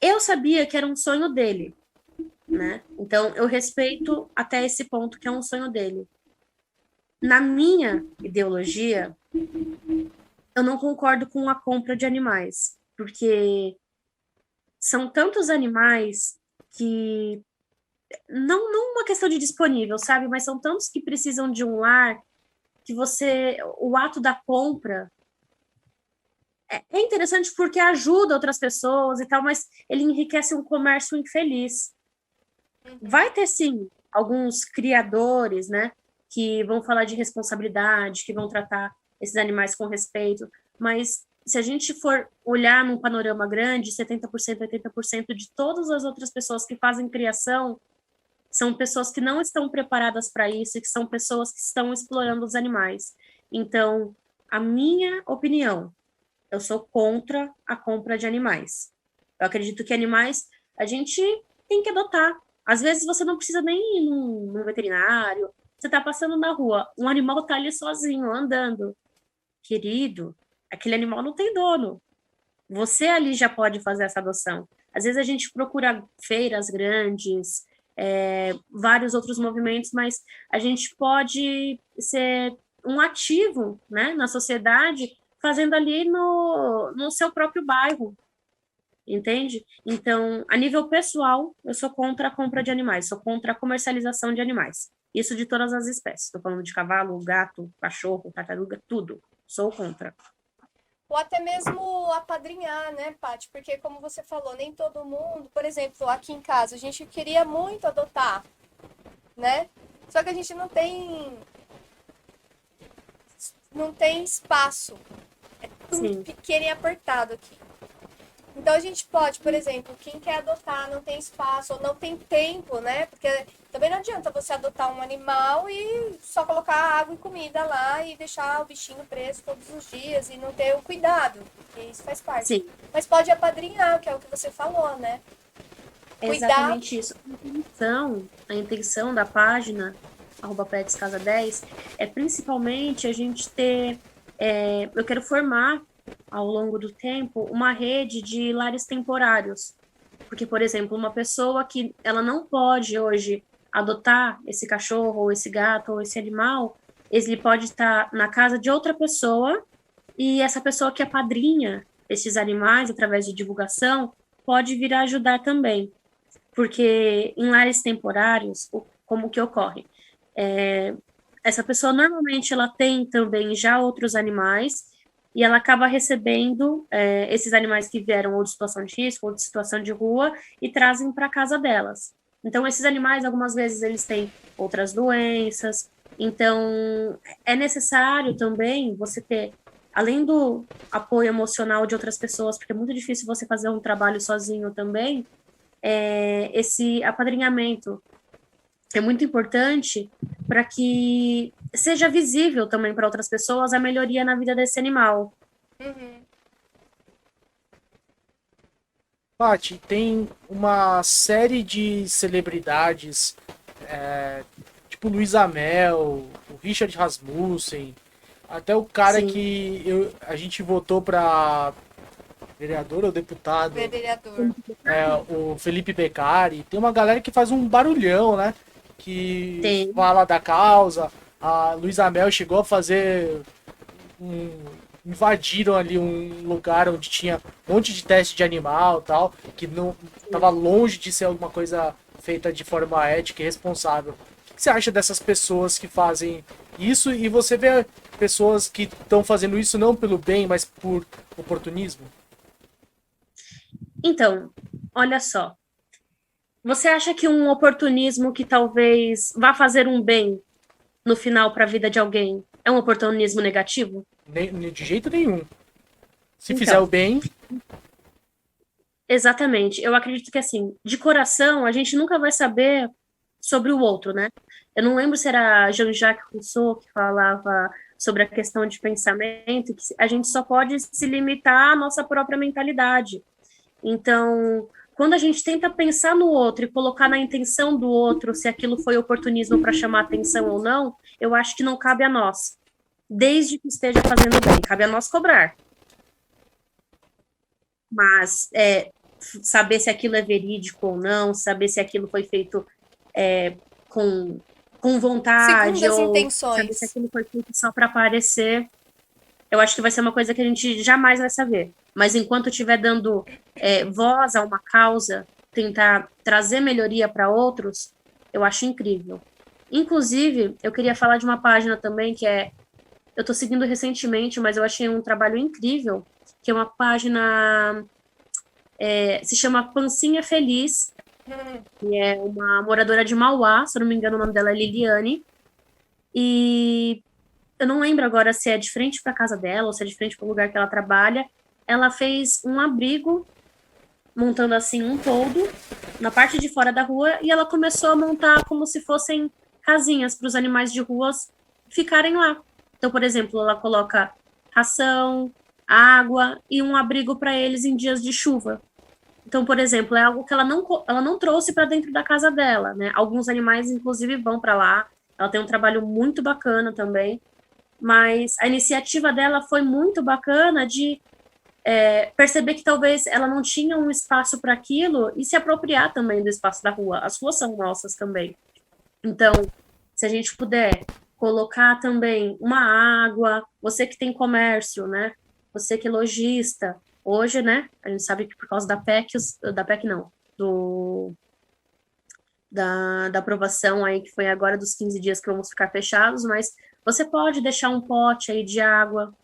Eu sabia que era um sonho dele, né? Então, eu respeito até esse ponto que é um sonho dele. Na minha ideologia, eu não concordo com a compra de animais, porque são tantos animais que não uma questão de disponível, sabe? Mas são tantos que precisam de um lar que o ato da compra é interessante porque ajuda outras pessoas e tal, mas ele enriquece um comércio infeliz. Vai ter, sim, alguns criadores, né, que vão falar de responsabilidade, que vão tratar esses animais com respeito, mas se a gente for olhar num panorama grande, 70%, 80% de todas as outras pessoas que fazem criação são pessoas que não estão preparadas para isso e que são pessoas que estão explorando os animais. Então, a minha opinião, eu sou contra a compra de animais. Eu acredito que animais a gente tem que adotar. Às vezes você não precisa nem ir num veterinário. Você está passando na rua, um animal está ali sozinho, andando. Querido, aquele animal não tem dono. Você ali já pode fazer essa adoção. Às vezes a gente procura feiras grandes, vários outros movimentos, mas a gente pode ser um ativo, né, na sociedade, fazendo ali no seu próprio bairro, entende? Então, a nível pessoal, eu sou contra a compra de animais, sou contra a comercialização de animais. Isso de todas as espécies. Estou falando de cavalo, gato, cachorro, tartaruga, tudo. Sou contra. Ou até mesmo apadrinhar, né, Paty? Porque, como você falou, nem todo mundo... Por exemplo, aqui em casa, a gente queria muito adotar, né? Só que a gente não tem espaço. É tudo Sim. pequeno e apertado aqui. Então a gente pode, por exemplo, quem quer adotar não tem espaço ou não tem tempo, né? Porque também não adianta você adotar um animal e só colocar água e comida lá e deixar o bichinho preso todos os dias e não ter o cuidado, porque isso faz parte. Sim, Mas pode apadrinhar, que é o que você falou, né? é Cuidar. exatamente isso. A intenção da página, @petscasa10, é principalmente a gente ter. Eu quero formar, ao longo do tempo, uma rede de lares temporários. Porque, por exemplo, uma pessoa que ela não pode hoje adotar esse cachorro, ou esse gato, ou esse animal, ele pode estar na casa de outra pessoa, e essa pessoa que apadrinha esses animais através de divulgação pode vir a ajudar também. Porque em lares temporários, como que ocorre? Essa pessoa normalmente ela tem também já outros animais e ela acaba recebendo esses animais que vieram ou de situação de risco ou de situação de rua e trazem para casa delas. Então, esses animais, algumas vezes, eles têm outras doenças. Então, é necessário também você ter, além do apoio emocional de outras pessoas, porque é muito difícil você fazer um trabalho sozinho também, esse apadrinhamento é muito importante para que seja visível também para outras pessoas a melhoria na vida desse animal. Uhum. Paty, tem uma série de celebridades, tipo Luiz Amel, o Richard Rasmussen, até o cara Sim. que a gente votou para vereador ou deputado, Vereador. o Felipe Beccari. Tem uma galera que faz um barulhão, né? Que Tem. fala da causa. A Luísa Mel chegou a fazer invadiram ali um lugar onde tinha um monte de teste de animal e tal, que não estava longe de ser alguma coisa feita de forma ética e responsável. O que você acha dessas pessoas que fazem isso e você vê pessoas que estão fazendo isso não pelo bem, mas por oportunismo? Então, olha só. Você acha que um oportunismo que talvez vá fazer um bem no final para a vida de alguém é um oportunismo negativo? De jeito nenhum. Se Então, fizer o bem, exatamente. Eu acredito que, assim, de coração, a gente nunca vai saber sobre o outro, né? Eu não lembro se era Jean-Jacques Rousseau que falava sobre a questão de pensamento, que a gente só pode se limitar à nossa própria mentalidade. Então, quando a gente tenta pensar no outro e colocar na intenção do outro se aquilo foi oportunismo para chamar atenção ou não, eu acho que não cabe a nós, desde que esteja fazendo bem. Cabe a nós cobrar. Mas saber se aquilo é verídico ou não, saber se aquilo foi feito com, com vontade, Segundas ou intenções. saber se aquilo foi feito só para aparecer, eu acho que vai ser uma coisa que a gente jamais vai saber. Mas enquanto estiver dando voz a uma causa, tentar trazer melhoria para outros, eu acho incrível. Inclusive, eu queria falar de uma página também que eu estou seguindo recentemente, mas eu achei um trabalho incrível, que é uma página, se chama Pancinha Feliz, que é uma moradora de Mauá, se eu não me engano o nome dela é Liliane, e eu não lembro agora se é de frente para a casa dela ou se é de frente para o lugar que ela trabalha. Ela fez um abrigo, montando assim um toldo na parte de fora da rua, e ela começou a montar como se fossem casinhas para os animais de ruas ficarem lá. Então, por exemplo, ela coloca ração, água e um abrigo para eles em dias de chuva. Então, por exemplo, é algo que ela não trouxe para dentro da casa dela, né? Alguns animais, inclusive, vão para lá. Ela tem um trabalho muito bacana também. Mas a iniciativa dela foi muito bacana de perceber que talvez ela não tinha um espaço para aquilo e se apropriar também do espaço da rua. As ruas são nossas também. Então, se a gente puder colocar também uma água, você que tem comércio, né? Você que é lojista, hoje, né? A gente sabe que por causa da PEC, da PEC não, da aprovação aí, que foi agora dos 15 dias que vamos ficar fechados, mas você pode deixar um pote aí de água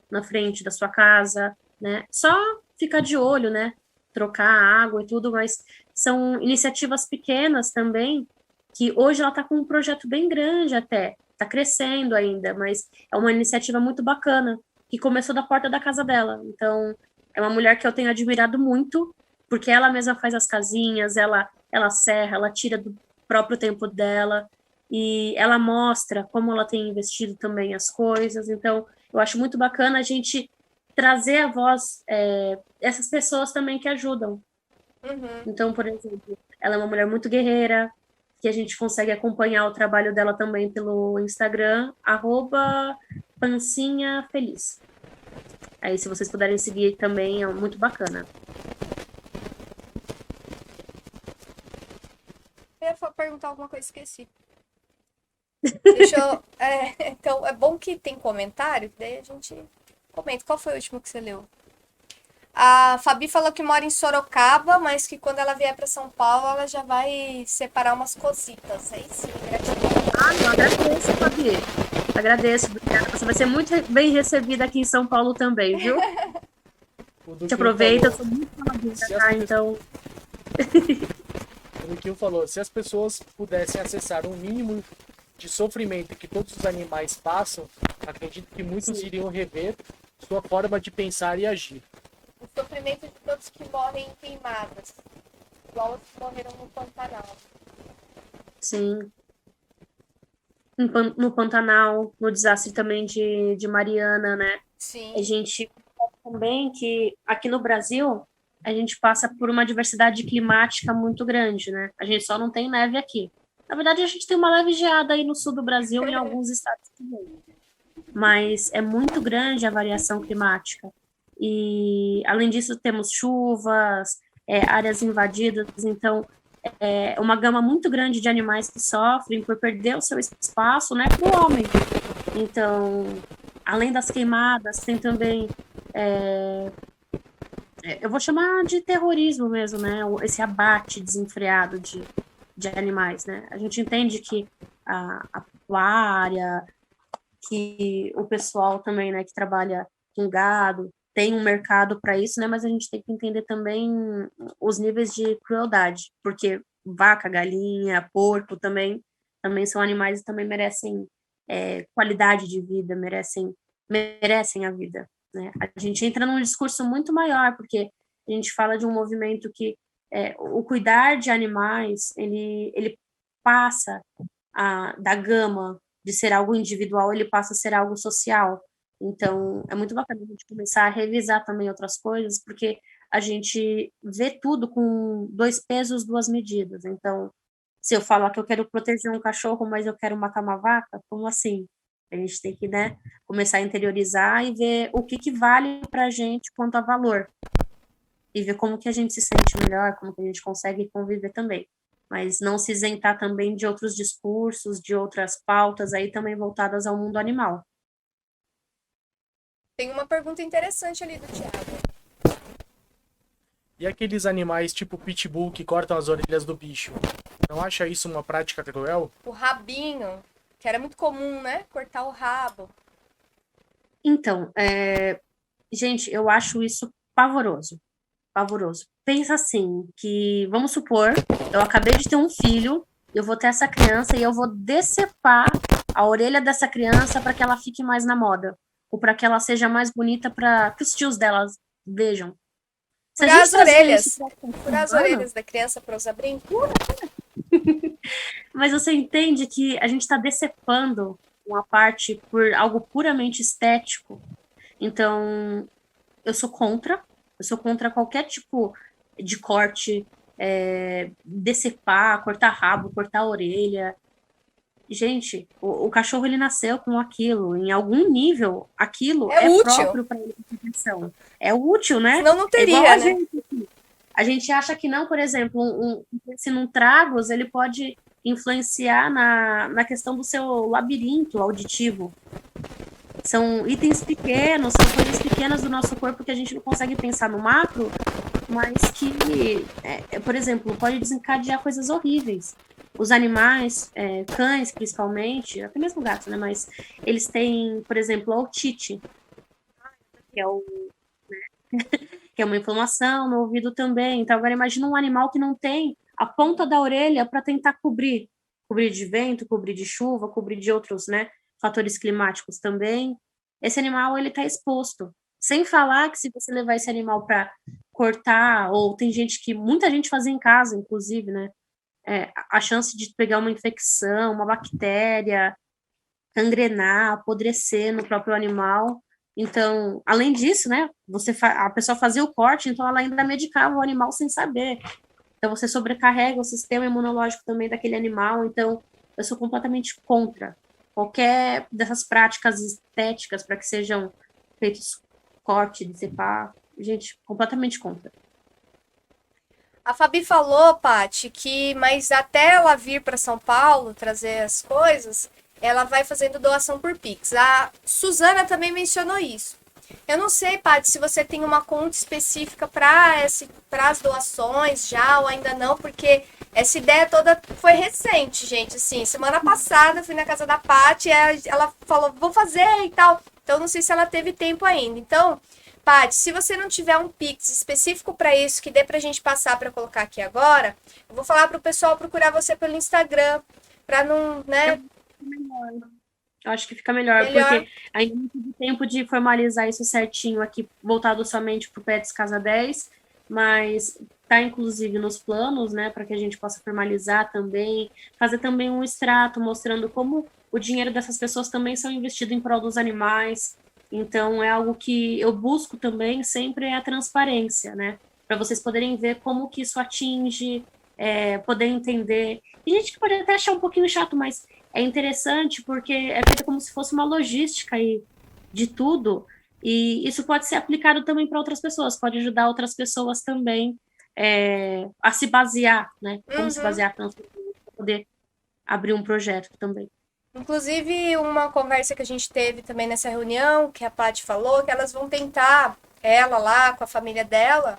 na frente da sua casa, né? Só ficar de olho, né? Trocar a água e tudo, mas são iniciativas pequenas também, que hoje ela está com um projeto bem grande até, está crescendo ainda, mas é uma iniciativa muito bacana, que começou da porta da casa dela. Então, é uma mulher que eu tenho admirado muito, porque ela mesma faz as casinhas, ela serra, ela tira do próprio tempo dela, e ela mostra como ela tem investido também as coisas. Então, eu acho muito bacana a gente trazer a voz, essas pessoas também que ajudam. Uhum. Então, por exemplo, ela é uma mulher muito guerreira, que a gente consegue acompanhar o trabalho dela também pelo Instagram, @pancinhafeliz. Aí, se vocês puderem seguir também, é muito bacana. Eu ia perguntar alguma coisa, esqueci. Deixa eu. Então, é bom que tem comentário, que daí a gente comenta. Qual foi o último que você leu? A Fabi falou que mora em Sorocaba, mas que quando ela vier para São Paulo, ela já vai separar umas cositas. Aí sim, gratidão. Eu agradeço, Fabi. Agradeço, obrigada. Você vai ser muito bem recebida aqui em São Paulo também, viu? O Te aproveita, eu falou, sou muito faladeira, se tá? as Então, o que falou, se as pessoas pudessem acessar um mínimo de sofrimento que todos os animais passam, acredito que muitos sim, iriam rever sua forma de pensar e agir. O sofrimento de todos que morrem em queimadas, igual os que morreram no Pantanal. sim. No Pantanal, no desastre também de Mariana, né? A Sim. gente também que aqui no Brasil a gente passa por uma diversidade climática muito grande, né? A gente só não tem neve aqui. Na verdade, a gente tem uma leve geada aí no sul do Brasil e em alguns estados também. Mas é muito grande a variação climática. E, além disso, temos chuvas, áreas invadidas, então é uma gama muito grande de animais que sofrem por perder o seu espaço, né, para o homem. Então, além das queimadas, tem também, eu vou chamar de terrorismo mesmo, né, esse abate desenfreado de animais, né. A gente entende que a pecuária, que o pessoal também, né, que trabalha com gado, tem um mercado para isso, né, mas a gente tem que entender também os níveis de crueldade, porque vaca, galinha, porco também são animais e também merecem qualidade de vida, merecem a vida, né? A gente entra num discurso muito maior, porque a gente fala de um movimento que o cuidar de animais, ele passa da gama de ser algo individual, ele passa a ser algo social. Então, é muito bacana a gente começar a revisar também outras coisas, porque a gente vê tudo com 2 pesos, 2 medidas. Então, se eu falar que eu quero proteger um cachorro, mas eu quero matar uma vaca, como assim? A gente tem que, né, começar a interiorizar e ver o que vale para a gente quanto a valor. E ver como que a gente se sente melhor, como que a gente consegue conviver também. Mas não se isentar também de outros discursos, de outras pautas aí também voltadas ao mundo animal. Tem uma pergunta interessante ali do Thiago. E aqueles animais tipo pitbull que cortam as orelhas do bicho? Não acha isso uma prática cruel? O rabinho, que era muito comum, né? Cortar o rabo. Então, gente, eu acho isso pavoroso. Pavoroso. Pensa assim, que, vamos supor, eu acabei de ter um filho, eu vou ter essa criança e eu vou decepar a orelha dessa criança para que ela fique mais na moda, ou para que ela seja mais bonita para que os tios delas vejam. Se a Furar gente as trazer orelhas. isso para Furar as orelhas da criança para usar brinco. mas você entende que a gente está decepando uma parte por algo puramente estético. Então, eu sou contra qualquer tipo de corte, decepar, cortar rabo, cortar orelha. Gente, o cachorro ele nasceu com aquilo, em algum nível, aquilo É é útil. próprio para ele de proteção. É útil, né? Senão não É igual teria, a né? gente. A gente acha que não, por exemplo, se num tragos ele pode influenciar na questão do seu labirinto auditivo. São itens pequenos, são coisas pequenas do nosso corpo que a gente não consegue pensar no macro, mas que, por exemplo, pode desencadear coisas horríveis. Os animais, cães principalmente, até mesmo gatos, né? Mas eles têm, por exemplo, a otite, que é, que é uma inflamação no ouvido também. Então, agora imagina um animal que não tem a ponta da orelha para tentar cobrir de vento, cobrir de chuva, cobrir de outros, né, fatores climáticos também. Esse animal ele está exposto. Sem falar que se você levar esse animal para cortar, ou tem gente que, muita gente fazia em casa, inclusive, né? A chance de pegar uma infecção, uma bactéria, gangrenar, apodrecer no próprio animal. Então, além disso, né, a pessoa fazia o corte, então ela ainda medicava o animal sem saber. Então, você sobrecarrega o sistema imunológico também daquele animal. Então, eu sou completamente contra qualquer dessas práticas estéticas para que sejam feitos corte, decepar. Gente, completamente contra. A Fabi falou, Paty, mas até ela vir para São Paulo trazer as coisas, ela vai fazendo doação por Pix. A Suzana também mencionou isso. Eu não sei, Paty, se você tem uma conta específica para as doações já ou ainda não, porque essa ideia toda foi recente, gente. Assim, semana passada fui na casa da Paty, ela falou, vou fazer e tal. Então, não sei se ela teve tempo ainda. Então, Paty, se você não tiver um Pix específico para isso, que dê pra gente passar para colocar aqui agora, eu vou falar pro pessoal procurar você pelo Instagram, para não, né? Eu acho que fica melhor, porque ainda não tive tempo de formalizar isso certinho aqui, voltado somente para o Pets Casa 10, mas está inclusive nos planos, né, para que a gente possa formalizar também, fazer também um extrato mostrando como o dinheiro dessas pessoas também são investido em prol dos animais. Então, é algo que eu busco também sempre, é a transparência, né, para vocês poderem ver como que isso atinge, poder entender. Tem gente que pode até achar um pouquinho chato, mas é interessante porque é feita como se fosse uma logística aí de tudo, e isso pode ser aplicado também para outras pessoas, pode ajudar outras pessoas também a se basear, né? Como se basear para poder abrir um projeto também. Inclusive, uma conversa que a gente teve também nessa reunião, que a Paty falou, que elas vão tentar, ela lá com a família dela,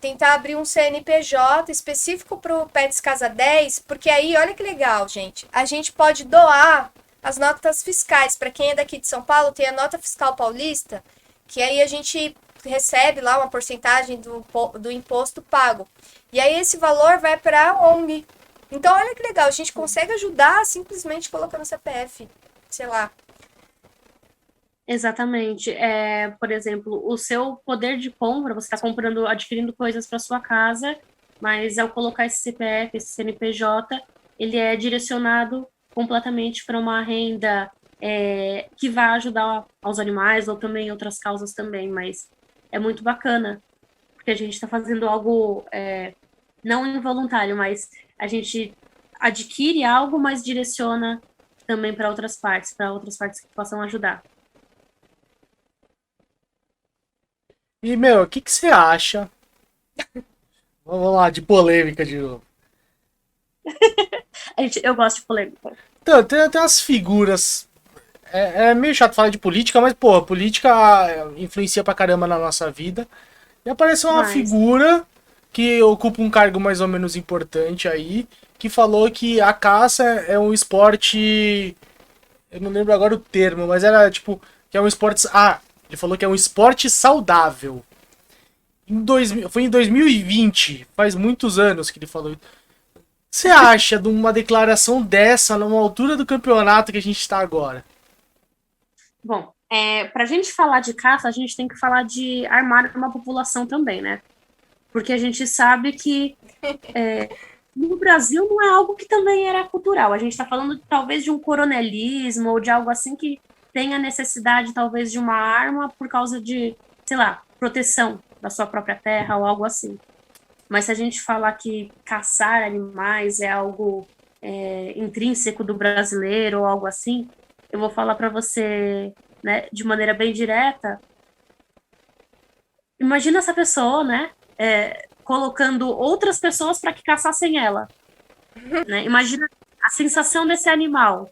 tentar abrir um CNPJ específico para o Pets Casa 10, porque aí, olha que legal, gente, a gente pode doar as notas fiscais. Para quem é daqui de São Paulo, tem a nota fiscal paulista, que aí a gente recebe lá uma porcentagem do imposto pago. E aí esse valor vai para a ONG. Então, olha que legal, a gente consegue ajudar simplesmente colocando CPF, sei lá. Exatamente. Por exemplo, o seu poder de compra, você está comprando, adquirindo coisas para sua casa, mas ao colocar esse CPF, esse CNPJ, ele é direcionado completamente para uma renda que vai ajudar aos animais ou também outras causas também, mas é muito bacana, porque a gente está fazendo algo não involuntário, mas a gente adquire algo, mas direciona também para outras partes que possam ajudar. E, meu, o que, que você acha? Vamos lá, de polêmica de novo. Eu gosto de polêmica. Então, tem umas figuras. É meio chato falar de política, mas, pô, política influencia pra caramba na nossa vida. E apareceu uma figura que ocupa um cargo mais ou menos importante aí, que falou que a caça é um esporte. Eu não lembro agora o termo, mas era tipo. Que é um esporte. Ah, ele falou que é um esporte saudável. Foi em 2020, faz muitos anos que ele falou. Você acha de uma declaração dessa numa altura do campeonato que a gente está agora? Bom, para a gente falar de caça, a gente tem que falar de armar uma população também, né? Porque a gente sabe que no Brasil não é algo que também era cultural. A gente está falando talvez de um coronelismo ou de algo assim que tenha necessidade talvez de uma arma por causa de, sei lá, proteção da sua própria terra ou algo assim. Mas se a gente falar que caçar animais é algo intrínseco do brasileiro ou algo assim, eu vou falar para você, né, de maneira bem direta. Imagina essa pessoa, né, colocando outras pessoas para que caçassem ela. Né? Imagina a sensação desse animal,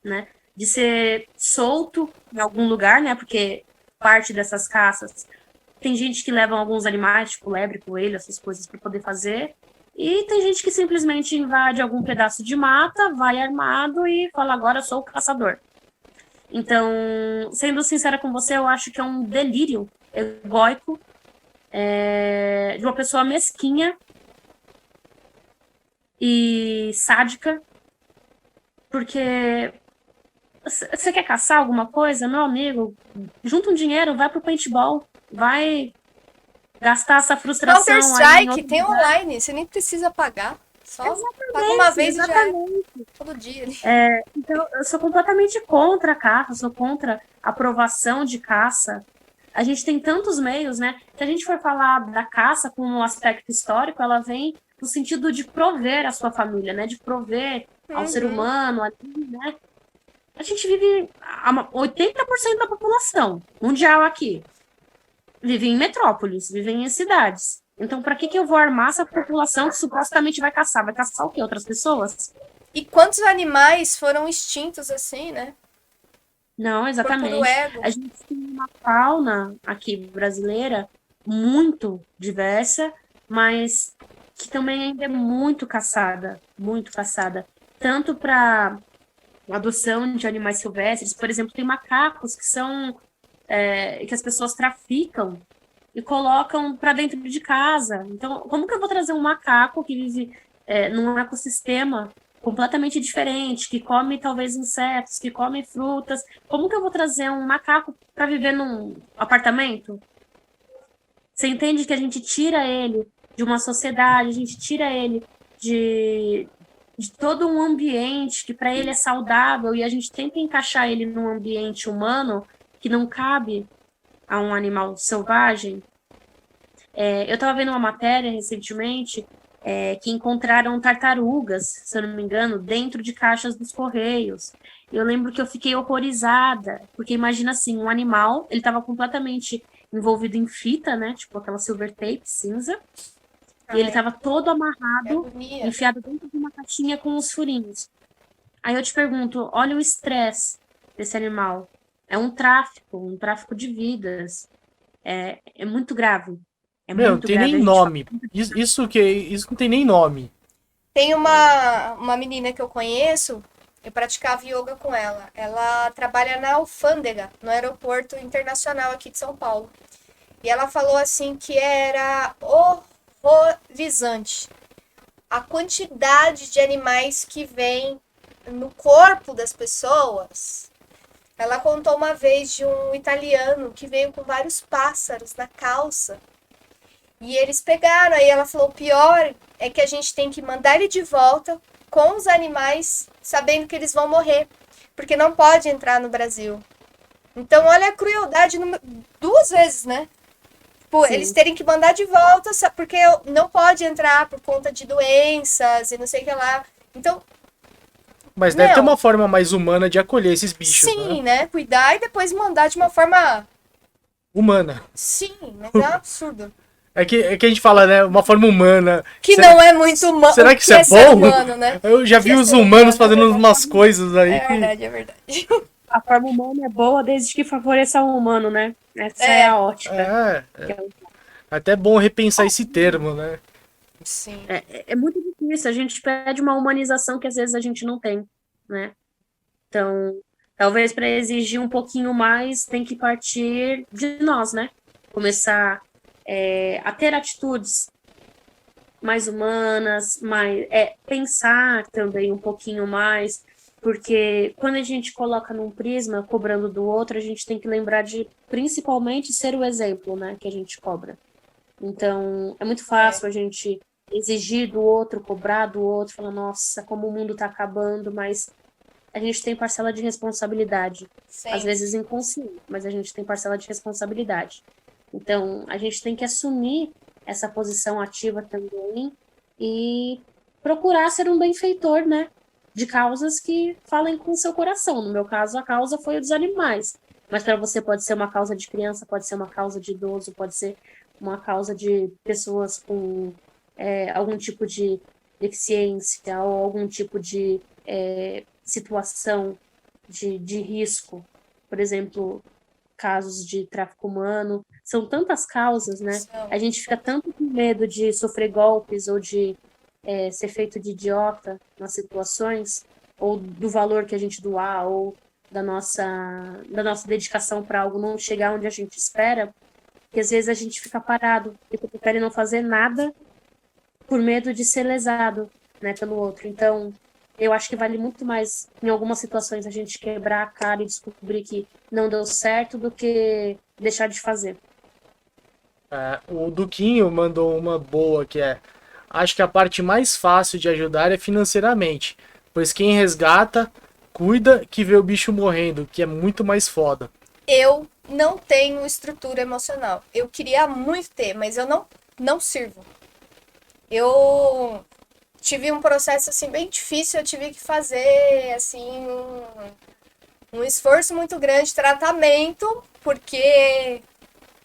né, de ser solto em algum lugar, né, porque parte dessas caças tem gente que leva alguns animais, tipo lebre, coelho, essas coisas para poder fazer. E tem gente que simplesmente invade algum pedaço de mata, vai armado e fala, agora eu sou o caçador. Então, sendo sincera com você, eu acho que é um delírio egóico de uma pessoa mesquinha e sádica, porque Você quer caçar alguma coisa? Meu amigo, junta um dinheiro, vai pro paintball, vai gastar essa frustração aí em Counter-Strike outro tem lugar. online, você nem precisa pagar. Só paga uma Exatamente, vez e já é. exatamente. Todo dia ali. Então, eu sou completamente contra a caça, eu sou contra a aprovação de caça. A gente tem tantos meios, né? Se a gente for falar da caça como um aspecto histórico, ela vem no sentido de prover a sua família, né? De prover ao ser Uhum. humano, ali, né? A gente vive, 80% da população mundial aqui vive em metrópoles, vive em cidades. Então, para que eu vou armar essa população que supostamente vai caçar? Vai caçar o quê? Outras pessoas? E quantos animais foram extintos assim, né? Não, Por puro exatamente. ego. A gente tem uma fauna aqui brasileira muito diversa, mas que também ainda é muito caçada, muito caçada. Tanto para adoção de animais silvestres, por exemplo, tem macacos que são que as pessoas traficam e colocam para dentro de casa. Então, como que eu vou trazer um macaco que vive num ecossistema completamente diferente, que come talvez insetos, que come frutas? Como que eu vou trazer um macaco para viver num apartamento? Você entende que a gente tira ele de uma sociedade, a gente tira ele de, de todo um ambiente que para ele é saudável e a gente tenta encaixar ele num ambiente humano que não cabe a um animal selvagem. Eu estava vendo uma matéria recentemente que encontraram tartarugas, se eu não me engano, dentro de caixas dos correios. Eu lembro que eu fiquei horrorizada, porque imagina assim, um animal, ele estava completamente envolvido em fita, né, tipo aquela silver tape cinza, e ele Ai, estava todo que amarrado, agonia. enfiado dentro de uma caixinha com os furinhos. Aí eu te pergunto, olha o estresse desse animal. É um tráfico de vidas. É muito grave. É Meu, não muito tem grave. nem A gente fala nome. Isso não tem nem nome. Tem uma menina que eu conheço, eu praticava yoga com ela. Ela trabalha na alfândega, no aeroporto internacional aqui de São Paulo. E ela falou assim que era horrorizante a quantidade de animais que vem no corpo das pessoas. Ela contou uma vez de um italiano que veio com vários pássaros na calça. E eles pegaram, aí ela falou: o pior é que a gente tem que mandar ele de volta com os animais, sabendo que eles vão morrer, porque não pode entrar no Brasil. Então, olha a crueldade duas vezes, né? Tipo, eles assim. terem que mandar de volta, porque não pode entrar por conta de doenças e não sei o que lá. Então, Mas deve ter meu, uma forma mais humana de acolher esses bichos, né? sim, né? Cuidar e depois mandar de uma forma. Humana. Sim, mas é um absurdo. É que a gente fala, né? Uma forma humana. Que Será, não é muito humano. será O que que isso é é ser bom? humano, né? Eu já O que vi é os ser humanos humano, é fazendo verdade. umas coisas aí É que. verdade, é verdade. A forma humana é boa desde que favoreça o humano, né? Essa é É, a ótica. É, Que é, até bom repensar esse termo, né? sim. é muito difícil. A gente pede uma humanização que às vezes a gente não tem, né? Então, talvez para exigir um pouquinho mais, tem que partir de nós, né? Começar a ter atitudes mais humanas, pensar também um pouquinho mais, porque quando a gente coloca num prisma cobrando do outro, a gente tem que lembrar de principalmente ser o exemplo, né, que a gente cobra. Então, é muito É, fácil a gente exigir do outro, cobrar do outro, falar, nossa, como o mundo está acabando, mas a gente tem parcela de responsabilidade. Às sempre. vezes inconsciente, mas a gente tem parcela de responsabilidade. Então, a gente tem que assumir essa posição ativa também e procurar ser um benfeitor, né? De causas que falem com o seu coração. No meu caso, a causa foi o dos animais. Mas para você pode ser uma causa de criança, pode ser uma causa de idoso, pode ser uma causa de pessoas com algum tipo de deficiência ou algum tipo de situação de risco. Por exemplo, casos de tráfico humano. São tantas causas, né? São. A gente fica tanto com medo de sofrer golpes ou de ser feito de idiota nas situações, ou do valor que a gente doar, ou da nossa dedicação para algo não chegar onde a gente espera, que às vezes a gente fica parado e prefere não fazer nada por medo de ser lesado, né, pelo outro. Então, eu acho que vale muito mais, em algumas situações, a gente quebrar a cara e descobrir que não deu certo do que deixar de fazer. O Duquinho mandou uma boa que é: acho que a parte mais fácil de ajudar é financeiramente, pois quem resgata, cuida que vê o bicho morrendo, que é muito mais foda. Eu não tenho estrutura emocional. Eu queria muito ter, mas eu não sirvo. Eu tive um processo assim bem difícil, eu tive que fazer assim um esforço muito grande de tratamento, porque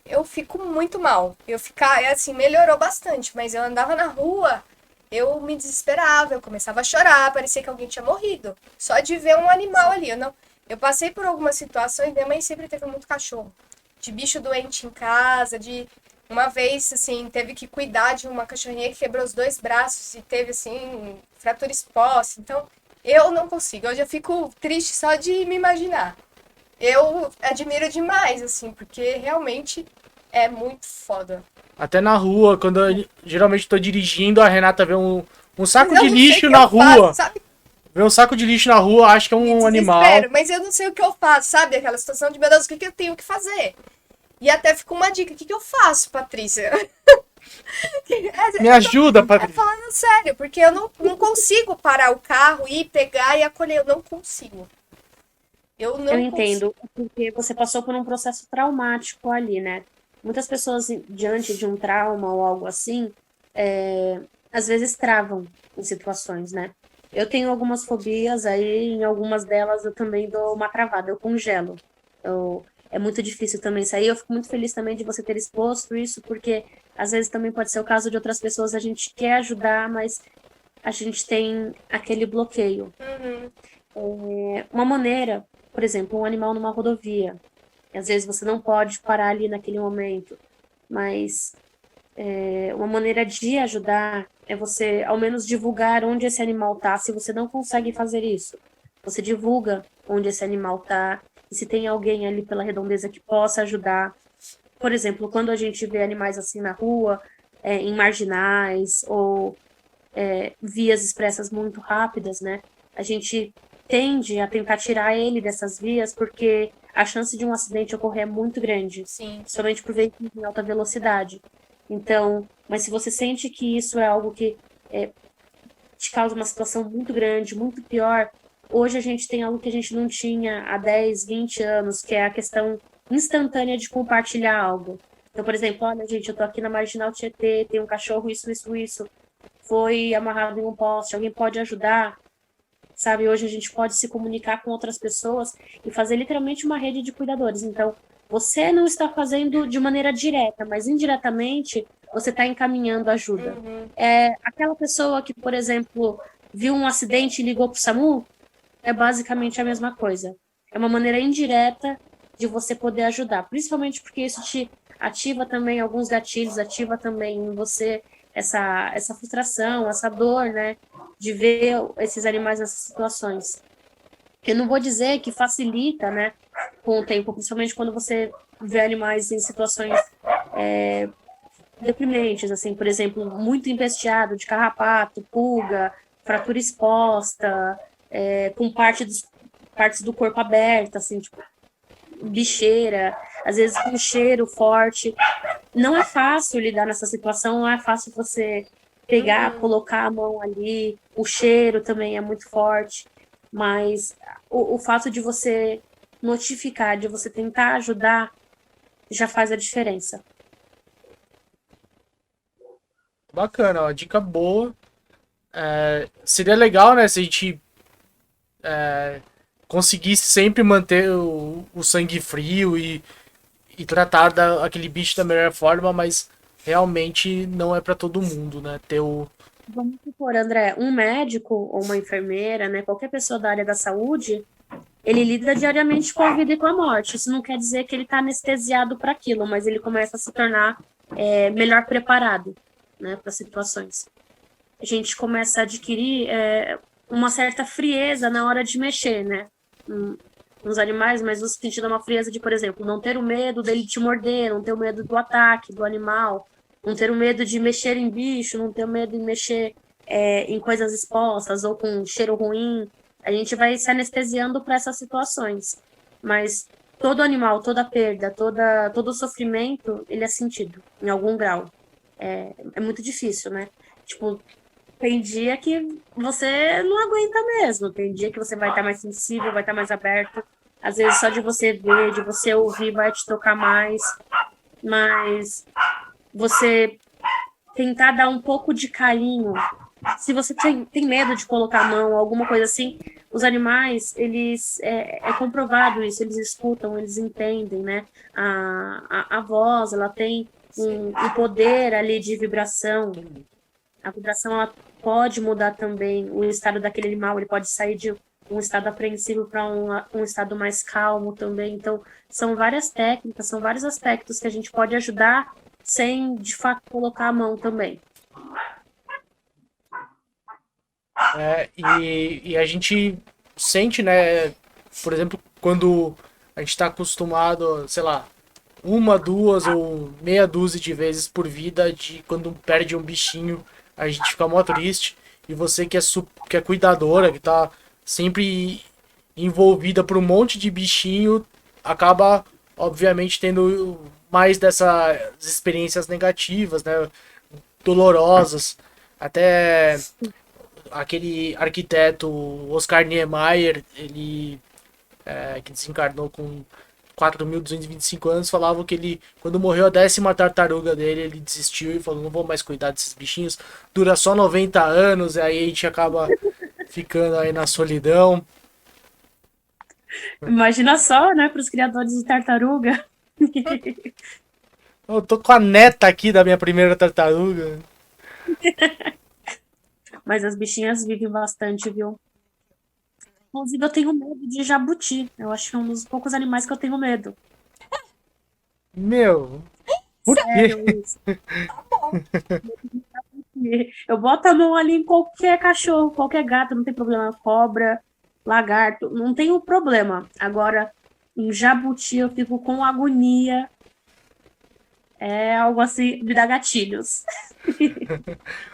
eu fico muito mal. Eu ficar, assim, melhorou bastante, mas eu andava na rua, eu me desesperava, eu começava a chorar, parecia que alguém tinha morrido. Só de ver um animal ali. Eu passei por algumas situações, minha mãe sempre teve muito cachorro. De bicho doente em casa, de uma vez, assim, teve que cuidar de uma cachorrinha que quebrou os 2 braços e teve, assim, fratura exposta. Então, eu não consigo. Eu já fico triste só de me imaginar. Eu admiro demais, assim, porque realmente é muito foda. Até na rua, quando eu geralmente tô dirigindo, a Renata vê um Mas saco eu de não sei o lixo que na eu faço, rua. sabe? Vê um saco de lixo na rua, acho que é Me um animal. desespero, mas eu não sei o que eu faço, sabe? Aquela situação de, meu Deus, o que eu tenho que fazer? E até fica uma dica, o que eu faço, Patrícia? Me ajuda, É Patrícia. falando sério, porque eu não consigo parar o carro e pegar e acolher, eu não consigo. Eu Eu não consigo. entendo, porque você passou por um processo traumático ali, né? Muitas pessoas, diante de um trauma ou algo assim, às vezes travam em situações, né? Eu tenho algumas fobias, aí em algumas delas eu também dou uma travada, eu congelo. É muito difícil também sair. Eu fico muito feliz também de você ter exposto isso, porque às vezes também pode ser o caso de outras pessoas, a gente quer ajudar, mas a gente tem aquele bloqueio. Uhum. Uma maneira, por exemplo, um animal numa rodovia. Às vezes você não pode parar ali naquele momento, mas uma maneira de ajudar é você, ao menos, divulgar onde esse animal está. Se você não consegue fazer isso, você divulga onde esse animal está. E se tem alguém ali pela redondeza que possa ajudar. Por exemplo, quando a gente vê animais assim na rua, em marginais ou vias expressas muito rápidas, né? A gente tende a tentar tirar ele dessas vias porque a chance de um acidente ocorrer é muito grande, Sim. somente por veículos em alta velocidade. Então, mas se você sente que isso é algo que te causa uma situação muito grande, muito pior, hoje a gente tem algo que a gente não tinha há 10, 20 anos, que é a questão instantânea de compartilhar algo. Então, por exemplo, olha, gente, eu tô aqui na Marginal Tietê, tem um cachorro, isso, foi amarrado em um poste, alguém pode ajudar? Sabe, hoje a gente pode se comunicar com outras pessoas e fazer literalmente uma rede de cuidadores. Então, você não está fazendo de maneira direta, mas indiretamente você está encaminhando ajuda. Uhum. Aquela pessoa que, por exemplo, viu um acidente e ligou para o SAMU, é basicamente a mesma coisa. É uma maneira indireta de você poder ajudar, principalmente porque isso te ativa também alguns gatilhos, ativa também em você essa frustração, essa dor, né, de ver esses animais nessas situações. Eu não vou dizer que facilita, né, com o tempo, principalmente quando você vê animais em situações deprimentes, assim, por exemplo, muito empesteado de carrapato, pulga, fratura exposta, com partes do corpo aberta, assim, tipo, bicheira, às vezes com cheiro forte. Não é fácil lidar nessa situação, não é fácil você pegar, colocar a mão ali, o cheiro também é muito forte, mas o fato de você notificar, de você tentar ajudar, já faz a diferença. Bacana, ó, dica boa. Seria legal, né, se a gente conseguisse sempre manter o sangue frio e tratar aquele bicho da melhor forma, mas realmente não é para todo mundo, né? Ter o. Vamos supor, André, um médico ou uma enfermeira, né, qualquer pessoa da área da saúde, ele lida diariamente com a vida e com a morte. Isso não quer dizer que ele está anestesiado para aquilo, mas ele começa a se tornar melhor preparado, né, para situações. A gente começa a adquirir uma certa frieza na hora de mexer, né, nos animais, mas no sentido de uma frieza de, por exemplo, não ter o medo dele te morder, não ter o medo do ataque do animal, não ter o medo de mexer em bicho, não ter o medo de mexer em coisas expostas ou com cheiro ruim, a gente vai se anestesiando para essas situações. Mas todo animal, toda perda, todo sofrimento, ele é sentido em algum grau. É muito difícil, né? Tipo, tem dia que você não aguenta mesmo, tem dia que você vai estar mais sensível, vai estar mais aberto. Às vezes só de você ver, de você ouvir, vai te tocar mais. Mas você tentar dar um pouco de carinho. Se você tem medo de colocar a mão, alguma coisa assim, os animais, eles é comprovado isso, eles escutam, eles entendem, né? A voz, ela tem um poder ali de vibração. A vibração, ela pode mudar também o estado daquele animal, ele pode sair de um estado apreensivo para um estado mais calmo também. Então, são várias técnicas, são vários aspectos que a gente pode ajudar sem, de fato, colocar a mão também. E a gente sente, né? Por exemplo, quando a gente está acostumado, sei lá, uma, duas ou meia dúzia de vezes por vida de quando perde um bichinho, a gente fica mó triste. E você que é cuidadora, que tá sempre envolvida por um monte de bichinho, acaba, obviamente, tendo mais dessas experiências negativas, né? Dolorosas. Até aquele arquiteto Oscar Niemeyer, ele que desencarnou com 4.225 anos, falava que ele, quando morreu a 10ª tartaruga dele, ele desistiu e falou, não vou mais cuidar desses bichinhos, dura só 90 anos, e aí a gente acaba ficando aí na solidão. Imagina só, né, para os criadores de tartaruga. Eu tô com a neta aqui da minha primeira tartaruga. Mas as bichinhas vivem bastante, viu? Inclusive, eu tenho medo de jabuti. Eu acho que é um dos poucos animais que eu tenho medo. Meu, por quê? Sério, isso. Eu boto a mão ali em qualquer cachorro, qualquer gato, não tem problema. Cobra, lagarto, não tenho problema. Agora, em jabuti, eu fico com agonia. É algo assim, me dá gatilhos.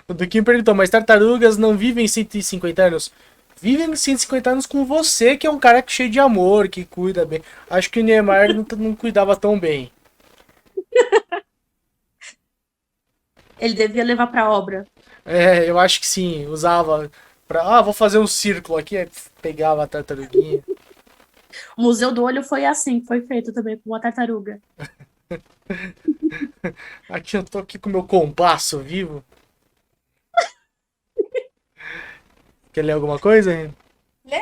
O Duquinho perguntou, mas tartarugas não vivem 150 anos? Vivem 150 anos com você, que é um cara cheio de amor, que cuida bem. Acho que o Niemeyer não cuidava tão bem. Ele devia levar pra obra. Eu acho que sim. Usava pra... vou fazer um círculo aqui. Aí pegava a tartaruguinha. O Museu do Olho foi assim, foi feito também com uma tartaruga. Aqui eu tô aqui com o meu compasso vivo. Quer ler alguma coisa? Lê.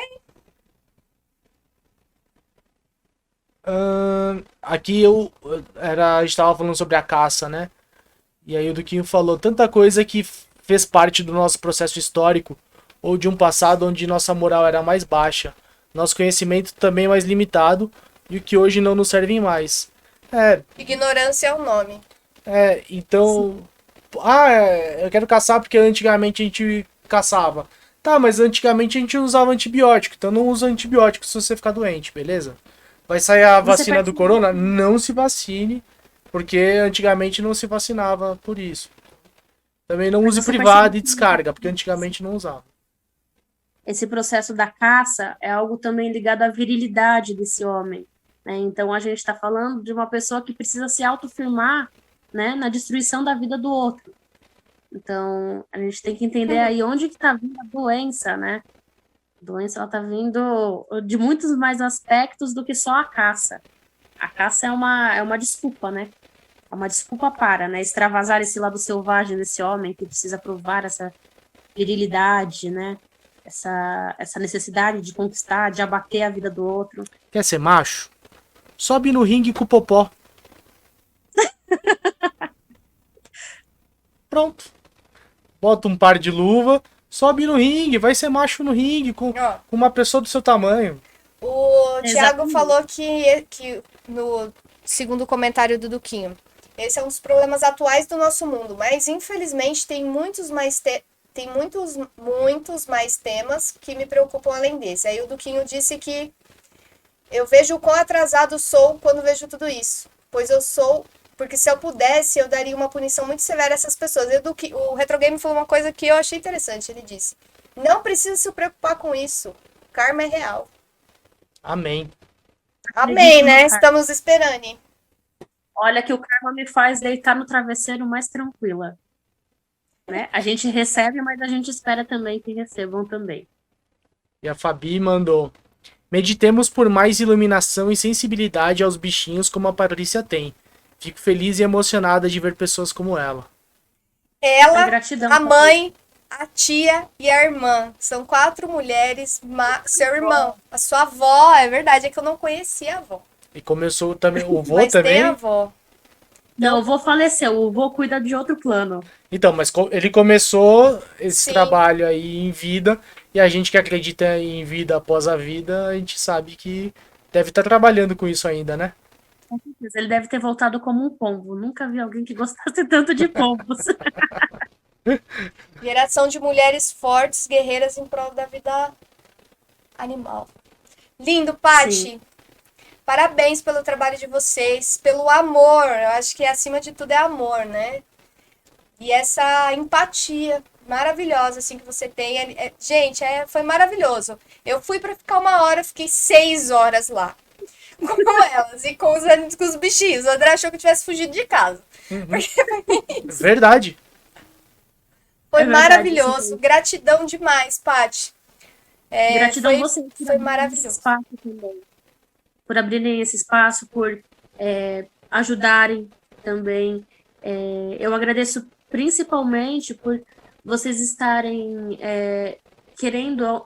Aqui a gente tava falando sobre a caça, né? E aí o Duquinho falou tanta coisa que fez parte do nosso processo histórico ou de um passado onde nossa moral era mais baixa, nosso conhecimento também mais limitado e o que hoje não nos servem mais. Ignorância é o nome. Então... eu quero caçar porque antigamente a gente caçava. Tá, mas antigamente a gente usava antibiótico, então não usa antibiótico se você ficar doente, beleza? Vai sair a vacina do corona? Não se vacine, porque antigamente não se vacinava por isso. Também não use privado e descarga, porque antigamente não usava. Esse processo da caça é algo também ligado à virilidade desse homem, né? Então a gente está falando de uma pessoa que precisa se autoafirmar, né, na destruição da vida do outro. Então a gente tem que entender aí onde que está vindo a doença, né? A doença ela está vindo de muitos mais aspectos do que só a caça. A caça é uma desculpa, né? É uma desculpa para, né? Extravasar esse lado selvagem desse homem que precisa provar essa virilidade, né? Essa necessidade de conquistar, de abater a vida do outro. Quer ser macho? Sobe no ringue com o popó. Pronto. Bota um par de luva, sobe no ringue, vai ser macho no ringue com uma pessoa do seu tamanho. O Thiago Exatamente. falou que no segundo comentário do Duquinho, esse é um dos problemas atuais do nosso mundo, mas infelizmente tem muitos mais temas que me preocupam além desse. Aí o Duquinho disse que eu vejo o quão atrasado sou quando vejo tudo isso, pois Porque se eu pudesse, eu daria uma punição muito severa a essas pessoas. O Retro Game falou uma coisa que eu achei interessante. Ele disse: não precisa se preocupar com isso. Karma é real. Amém. Amém, né? Estamos esperando. Hein? Olha que o karma me faz deitar no travesseiro mais tranquila. Né? A gente recebe, mas a gente espera também que recebam também. E a Fabi mandou: meditemos por mais iluminação e sensibilidade aos bichinhos como a Patrícia tem. Fico feliz e emocionada de ver pessoas como ela. Ela, Gratidão, a mãe, a tia e a irmã. São 4 mulheres, seu irmão. A sua avó, é verdade, é que eu não conhecia a avó. E começou também o vô Mas também. tem a avó. Não, o vô faleceu, o vô cuida de outro plano. Então, mas ele começou esse Sim. trabalho aí em vida, e a gente que acredita em vida após a vida, a gente sabe que deve estar trabalhando com isso ainda, né? Ele deve ter voltado como um pombo. Nunca vi alguém que gostasse tanto de pombos. Geração de mulheres fortes, guerreiras em prol da vida animal. Lindo, Paty. Sim. Parabéns pelo trabalho de vocês, pelo amor. Eu acho que acima de tudo é amor, né? E essa empatia maravilhosa assim que você tem. Gente, foi maravilhoso. Eu fui para ficar 1 hora, fiquei 6 horas lá. Com elas e com os bichinhos. O André achou que eu tivesse fugido de casa. Verdade. Foi É verdade, maravilhoso. sim. Gratidão demais, Paty. Gratidão a vocês por foi abrirem maravilhoso. esse espaço também. Por abrirem esse espaço, por ajudarem também. Eu agradeço principalmente por vocês estarem querendo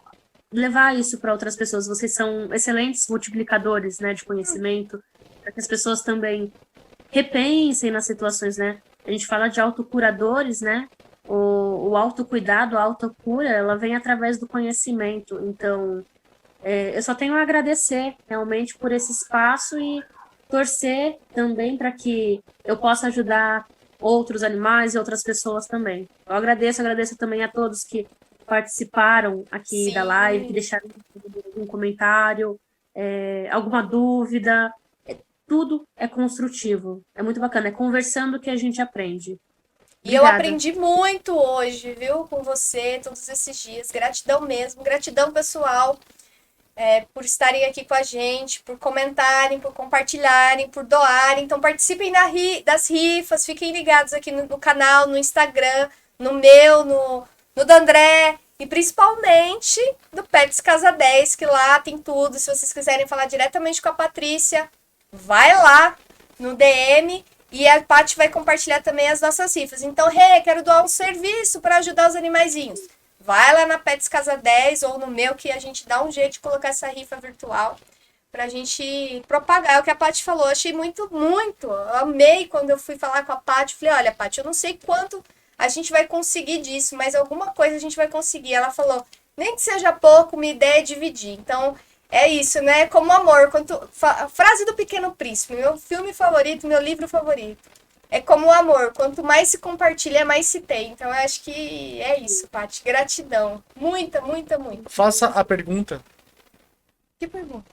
levar isso para outras pessoas. Vocês são excelentes multiplicadores, né, de conhecimento, para que as pessoas também repensem nas situações, né? A gente fala de autocuradores, né? O autocuidado, a autocura, ela vem através do conhecimento. Então, eu só tenho a agradecer realmente por esse espaço e torcer também para que eu possa ajudar outros animais e outras pessoas também. Eu agradeço também a todos que participaram aqui da live, que deixaram algum comentário, alguma dúvida. Tudo é construtivo. É muito bacana. É conversando que a gente aprende. E eu Obrigada. aprendi muito hoje, viu? Com você, todos esses dias. Gratidão mesmo. Gratidão, pessoal, por estarem aqui com a gente, por comentarem, por compartilharem, por doarem. Então, participem das rifas. Fiquem ligados aqui no canal, no Instagram, no meu, no do André. E principalmente do Pets Casa 10, que lá tem tudo. Se vocês quiserem falar diretamente com a Patrícia, vai lá no DM. E a Paty vai compartilhar também as nossas rifas. Então, quero doar um serviço para ajudar os animaizinhos. Vai lá na Pets Casa 10 ou no meu, que a gente dá um jeito de colocar essa rifa virtual pra gente propagar. É o que a Paty falou. Achei muito, muito. Eu amei quando eu fui falar com a Paty. Falei, olha, Paty, eu não sei quanto a gente vai conseguir disso, mas alguma coisa a gente vai conseguir. Ela falou, nem que seja pouco, minha ideia é dividir. Então, é isso, né? Como amor. Frase do Pequeno Príncipe, meu filme favorito, meu livro favorito. É como o amor. Quanto mais se compartilha, mais se tem. Então, eu acho que é isso, Paty. Gratidão. Muita, muita, muita. Faça a pergunta. Que pergunta?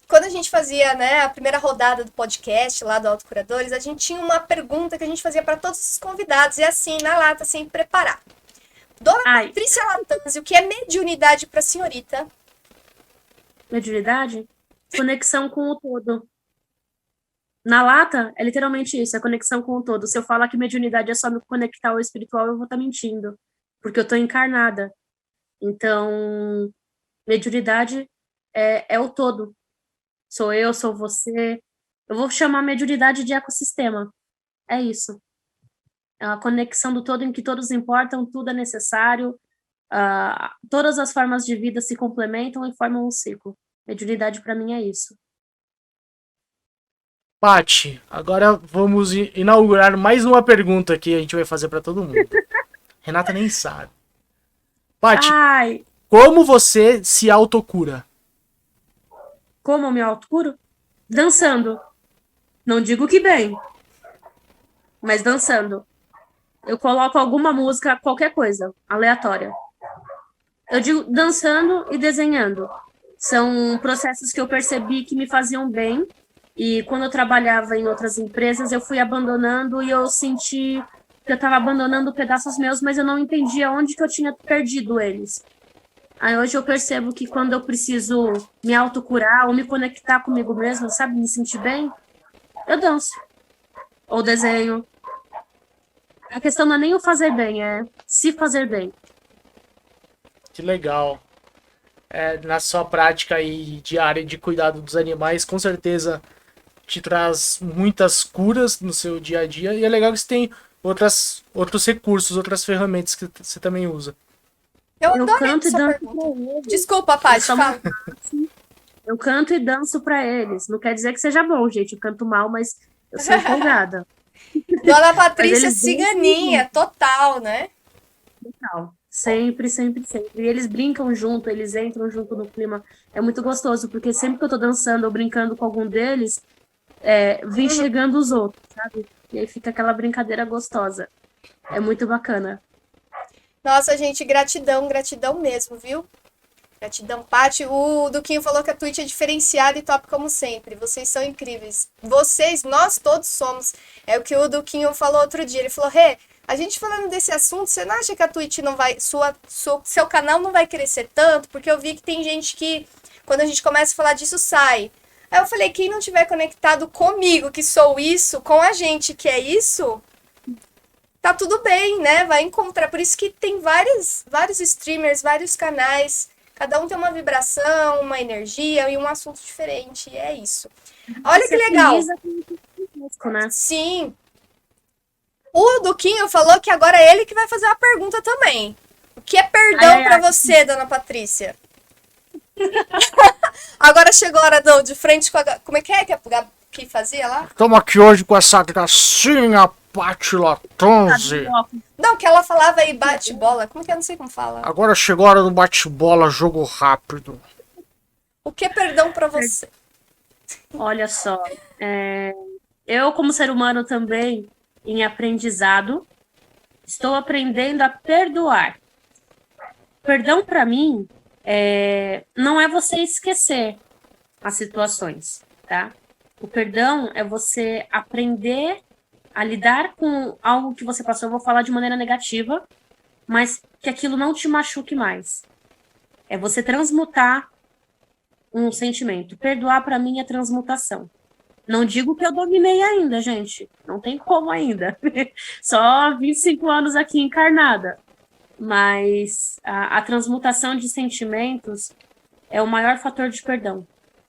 Quando a gente fazia, né, a primeira rodada do podcast lá do Autocuradores, a gente tinha uma pergunta que a gente fazia para todos os convidados. E assim, na lata, sem preparar. Dona Patrícia Lattanzi, o que é mediunidade para a senhorita? Mediunidade? Conexão com o todo. Na lata, é literalmente isso, é conexão com o todo. Se eu falar que mediunidade é só me conectar ao espiritual, eu vou estar mentindo. Porque eu estou encarnada. Então, mediunidade é o todo. Sou eu, sou você. Eu vou chamar mediunidade de ecossistema. É isso. É a conexão do todo em que todos importam, tudo é necessário, todas as formas de vida se complementam e formam um ciclo. Mediunidade para mim é isso. Paty, agora vamos inaugurar mais uma pergunta que a gente vai fazer para todo mundo. Renata nem sabe. Paty, como você se autocura? Como eu me autocuro? Dançando. Não digo que bem, mas dançando. Eu coloco alguma música, qualquer coisa, aleatória. Eu digo dançando e desenhando. São processos que eu percebi que me faziam bem E quando eu trabalhava em outras empresas, eu fui abandonando e eu senti que eu estava abandonando pedaços meus, mas eu não entendia onde que eu tinha perdido eles. Aí hoje eu percebo que quando eu preciso me autocurar ou me conectar comigo mesma, sabe, me sentir bem, eu danço. Ou desenho. A questão não é nem o fazer bem, é se fazer bem. Que legal. Na sua prática aí diária de cuidado dos animais, com certeza te traz muitas curas no seu dia a dia. E é legal que você tem outros recursos, outras ferramentas que você também usa. Eu Eu adorei canto e essa danço pergunta. pra eles. Desculpa, Paty, fala. Eu canto e danço pra eles. Não quer dizer que seja bom, gente. Eu canto mal, mas eu sou empolgada. Dona Mas Patrícia eles dançam ciganinha, total, né? junto. Sempre, sempre, sempre. E eles brincam junto, eles entram junto no clima. É muito gostoso, porque sempre que eu tô dançando ou brincando com algum deles, vem chegando os outros, sabe? E aí fica aquela brincadeira gostosa. É muito bacana. Nossa, gente, gratidão, gratidão mesmo, viu? Gratidão, Paty. O Duquinho falou que a Twitch é diferenciada e top como sempre. Vocês são incríveis. Vocês, nós todos somos. É o que o Duquinho falou outro dia. Ele falou, Rê, a gente falando desse assunto, você não acha que a Twitch não vai... seu canal não vai crescer tanto? Porque eu vi que tem gente que, quando a gente começa a falar disso, sai. Aí eu falei, quem não tiver conectado comigo, que sou isso, com a gente que é isso, tá tudo bem, né? Vai encontrar. Por isso que tem vários streamers, vários canais. Cada um tem uma vibração, uma energia e um assunto diferente. E é isso. Olha que Ser legal. feliz é conosco, né? Sim. O Duquinho falou que agora é ele que vai fazer uma pergunta também. O que é perdão Ai, ai, pra ai. você, dona Patrícia? Agora chegou a hora de frente com a... Como é que que fazia lá? Estamos aqui hoje com essa gracinha Paty Latonzi. Não, que ela falava aí bate-bola. Como que eu não sei como fala? Agora chegou a hora do bate-bola, jogo rápido. O que é perdão pra você? Olha só, eu como ser humano também, em aprendizado, estou aprendendo a perdoar. Perdão para mim não é você esquecer as situações, tá? O perdão é você aprender a lidar com algo que você passou. Eu vou falar de maneira negativa, mas que aquilo não te machuque mais. É você transmutar um sentimento. Perdoar para mim é transmutação. Não digo que eu dominei ainda, gente. Não tem como ainda. Só 25 anos aqui encarnada. Mas a transmutação de sentimentos é o maior fator de perdão.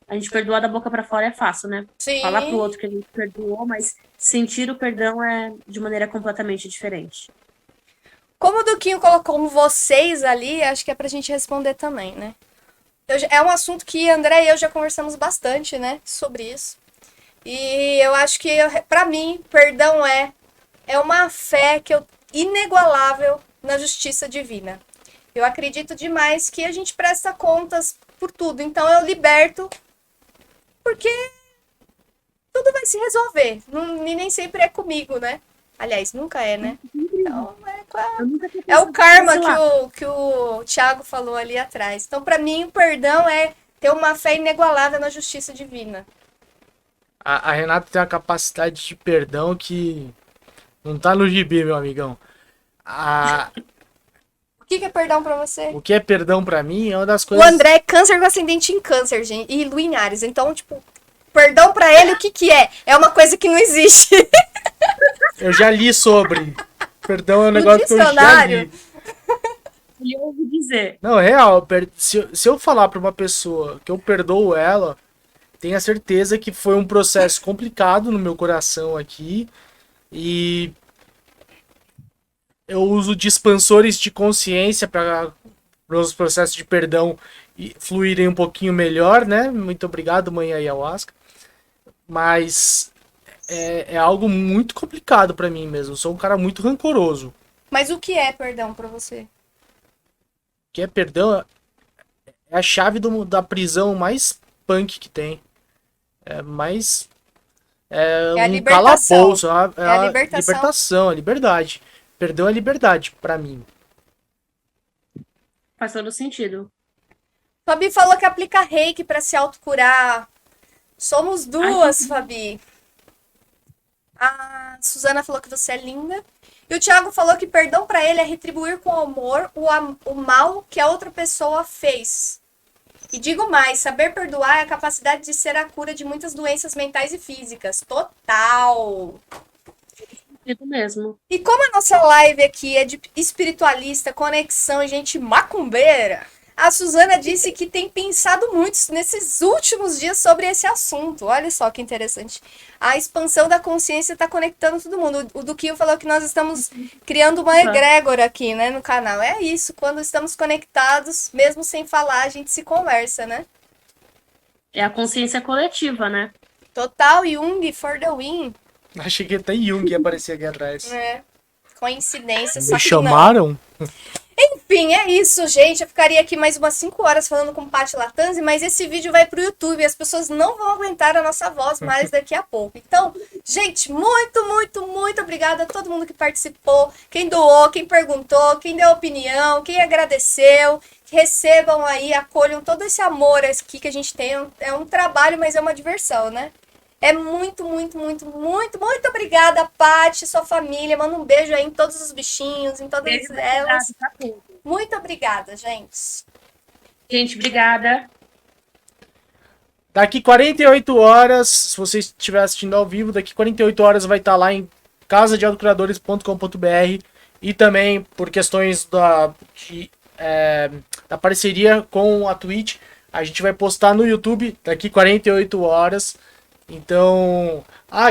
A gente perdoar da boca para fora é fácil, né? Sim. Falar pro outro que a gente perdoou, mas sentir o perdão é de maneira completamente diferente. Como o Duquinho colocou vocês ali, acho que é pra gente responder também, né? É um assunto que André e eu já conversamos bastante, né? Sobre isso. E eu acho que, pra mim, perdão é uma fé inigualável na justiça divina. Eu acredito demais que a gente presta contas por tudo. Então eu liberto porque tudo vai se resolver. E nem sempre é comigo, né? Aliás, nunca é, né? Então é o karma que o Thiago falou ali atrás. Então, pra mim, o perdão é ter uma fé inegualável na justiça divina. A Renata tem uma capacidade de perdão que não tá no gibi, meu amigão. O que é perdão pra você? O que é perdão pra mim é uma das O coisas... André é câncer com ascendente em câncer, gente. E Lua em Áries. Então, tipo, perdão pra ele, o que é? É uma coisa que não existe. Eu já li sobre. Perdão é um No negócio que eu já dicionário? li. E eu ouvi dizer. Não, é real. Se eu falar pra uma pessoa que eu perdoo ela, tenha certeza que foi um processo complicado no meu coração aqui. E eu uso de expansores de consciência para os processos de perdão fluírem um pouquinho melhor, né? Muito obrigado, mãe Ayahuasca. Mas é algo muito complicado para mim mesmo. Eu sou um cara muito rancoroso. Mas o que é perdão pra você? O que é perdão é a chave da prisão mais punk que tem. É mais... É a um libertação. calabouço. É a libertação. Libertação, a liberdade. Perdão é liberdade pra mim. Faz todo sentido. Fabi falou que aplica reiki pra se autocurar. Somos duas, Fabi. A Suzana falou que você é linda. E o Thiago falou que perdão pra ele é retribuir com amor o mal que a outra pessoa fez. E digo mais, saber perdoar é a capacidade de ser a cura de muitas doenças mentais e físicas. Total! Isso mesmo. E como a nossa live aqui é de espiritualista, conexão e gente macumbeira, a Suzana disse que tem pensado muito nesses últimos dias sobre esse assunto. Olha só que interessante. A expansão da consciência está conectando todo mundo. O Duquinho falou que nós estamos criando uma egrégora aqui, né, no canal. É isso, quando estamos conectados, mesmo sem falar, a gente se conversa, né? É a consciência coletiva, né? Total, Jung for the win. Achei que até Jung ia aparecer aqui atrás. É, coincidência, só Me que não. chamaram? Enfim, é isso, gente. Eu ficaria aqui mais umas 5 horas falando com Paty Latanzi, mas esse vídeo vai pro YouTube e as pessoas não vão aguentar a nossa voz mais daqui a pouco. Então, gente, muito obrigada a todo mundo que participou, quem doou, quem perguntou, quem deu opinião, quem agradeceu. Recebam aí, acolham todo esse amor aqui que a gente tem. É um trabalho, mas é uma diversão, né? É muito obrigada, Paty, sua família. Manda um beijo aí em todos os bichinhos, em todas elas. Muito obrigada, gente. Gente, obrigada. Daqui 48 horas, se você estiver assistindo ao vivo, daqui 48 horas vai estar lá em casadeautocuradores.com.br e também por questões da parceria com a Twitch, a gente vai postar no YouTube daqui 48 horas. Então,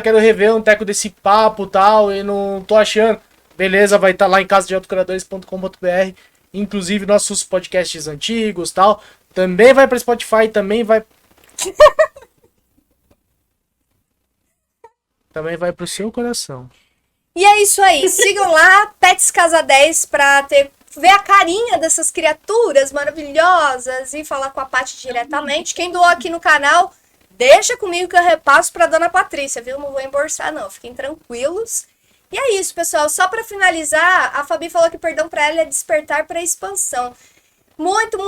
quero rever um teco desse papo e tal, e não tô achando. Beleza, vai estar lá em casadeautocuradores.com.br, inclusive nossos podcasts antigos tal. Também vai para Spotify, também vai pro seu coração. E é isso aí. Sigam lá, Pets Casa 10, pra ver a carinha dessas criaturas maravilhosas e falar com a Paty diretamente. Quem doou aqui no canal, deixa comigo que eu repasso pra Dona Patrícia, viu? Não vou embolsar, não. Fiquem tranquilos. E é isso, pessoal. Só pra finalizar, a Fabi falou que perdão pra ela é despertar pra expansão. Muito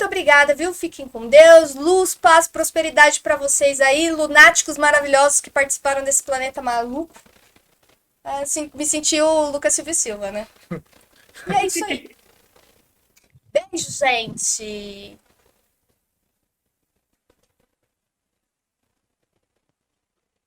obrigada, viu? Fiquem com Deus. Luz, paz, prosperidade pra vocês aí. Lunáticos maravilhosos que participaram desse planeta maluco. Assim, me senti o Lucas Silva, né? E é isso aí. Beijo, gente.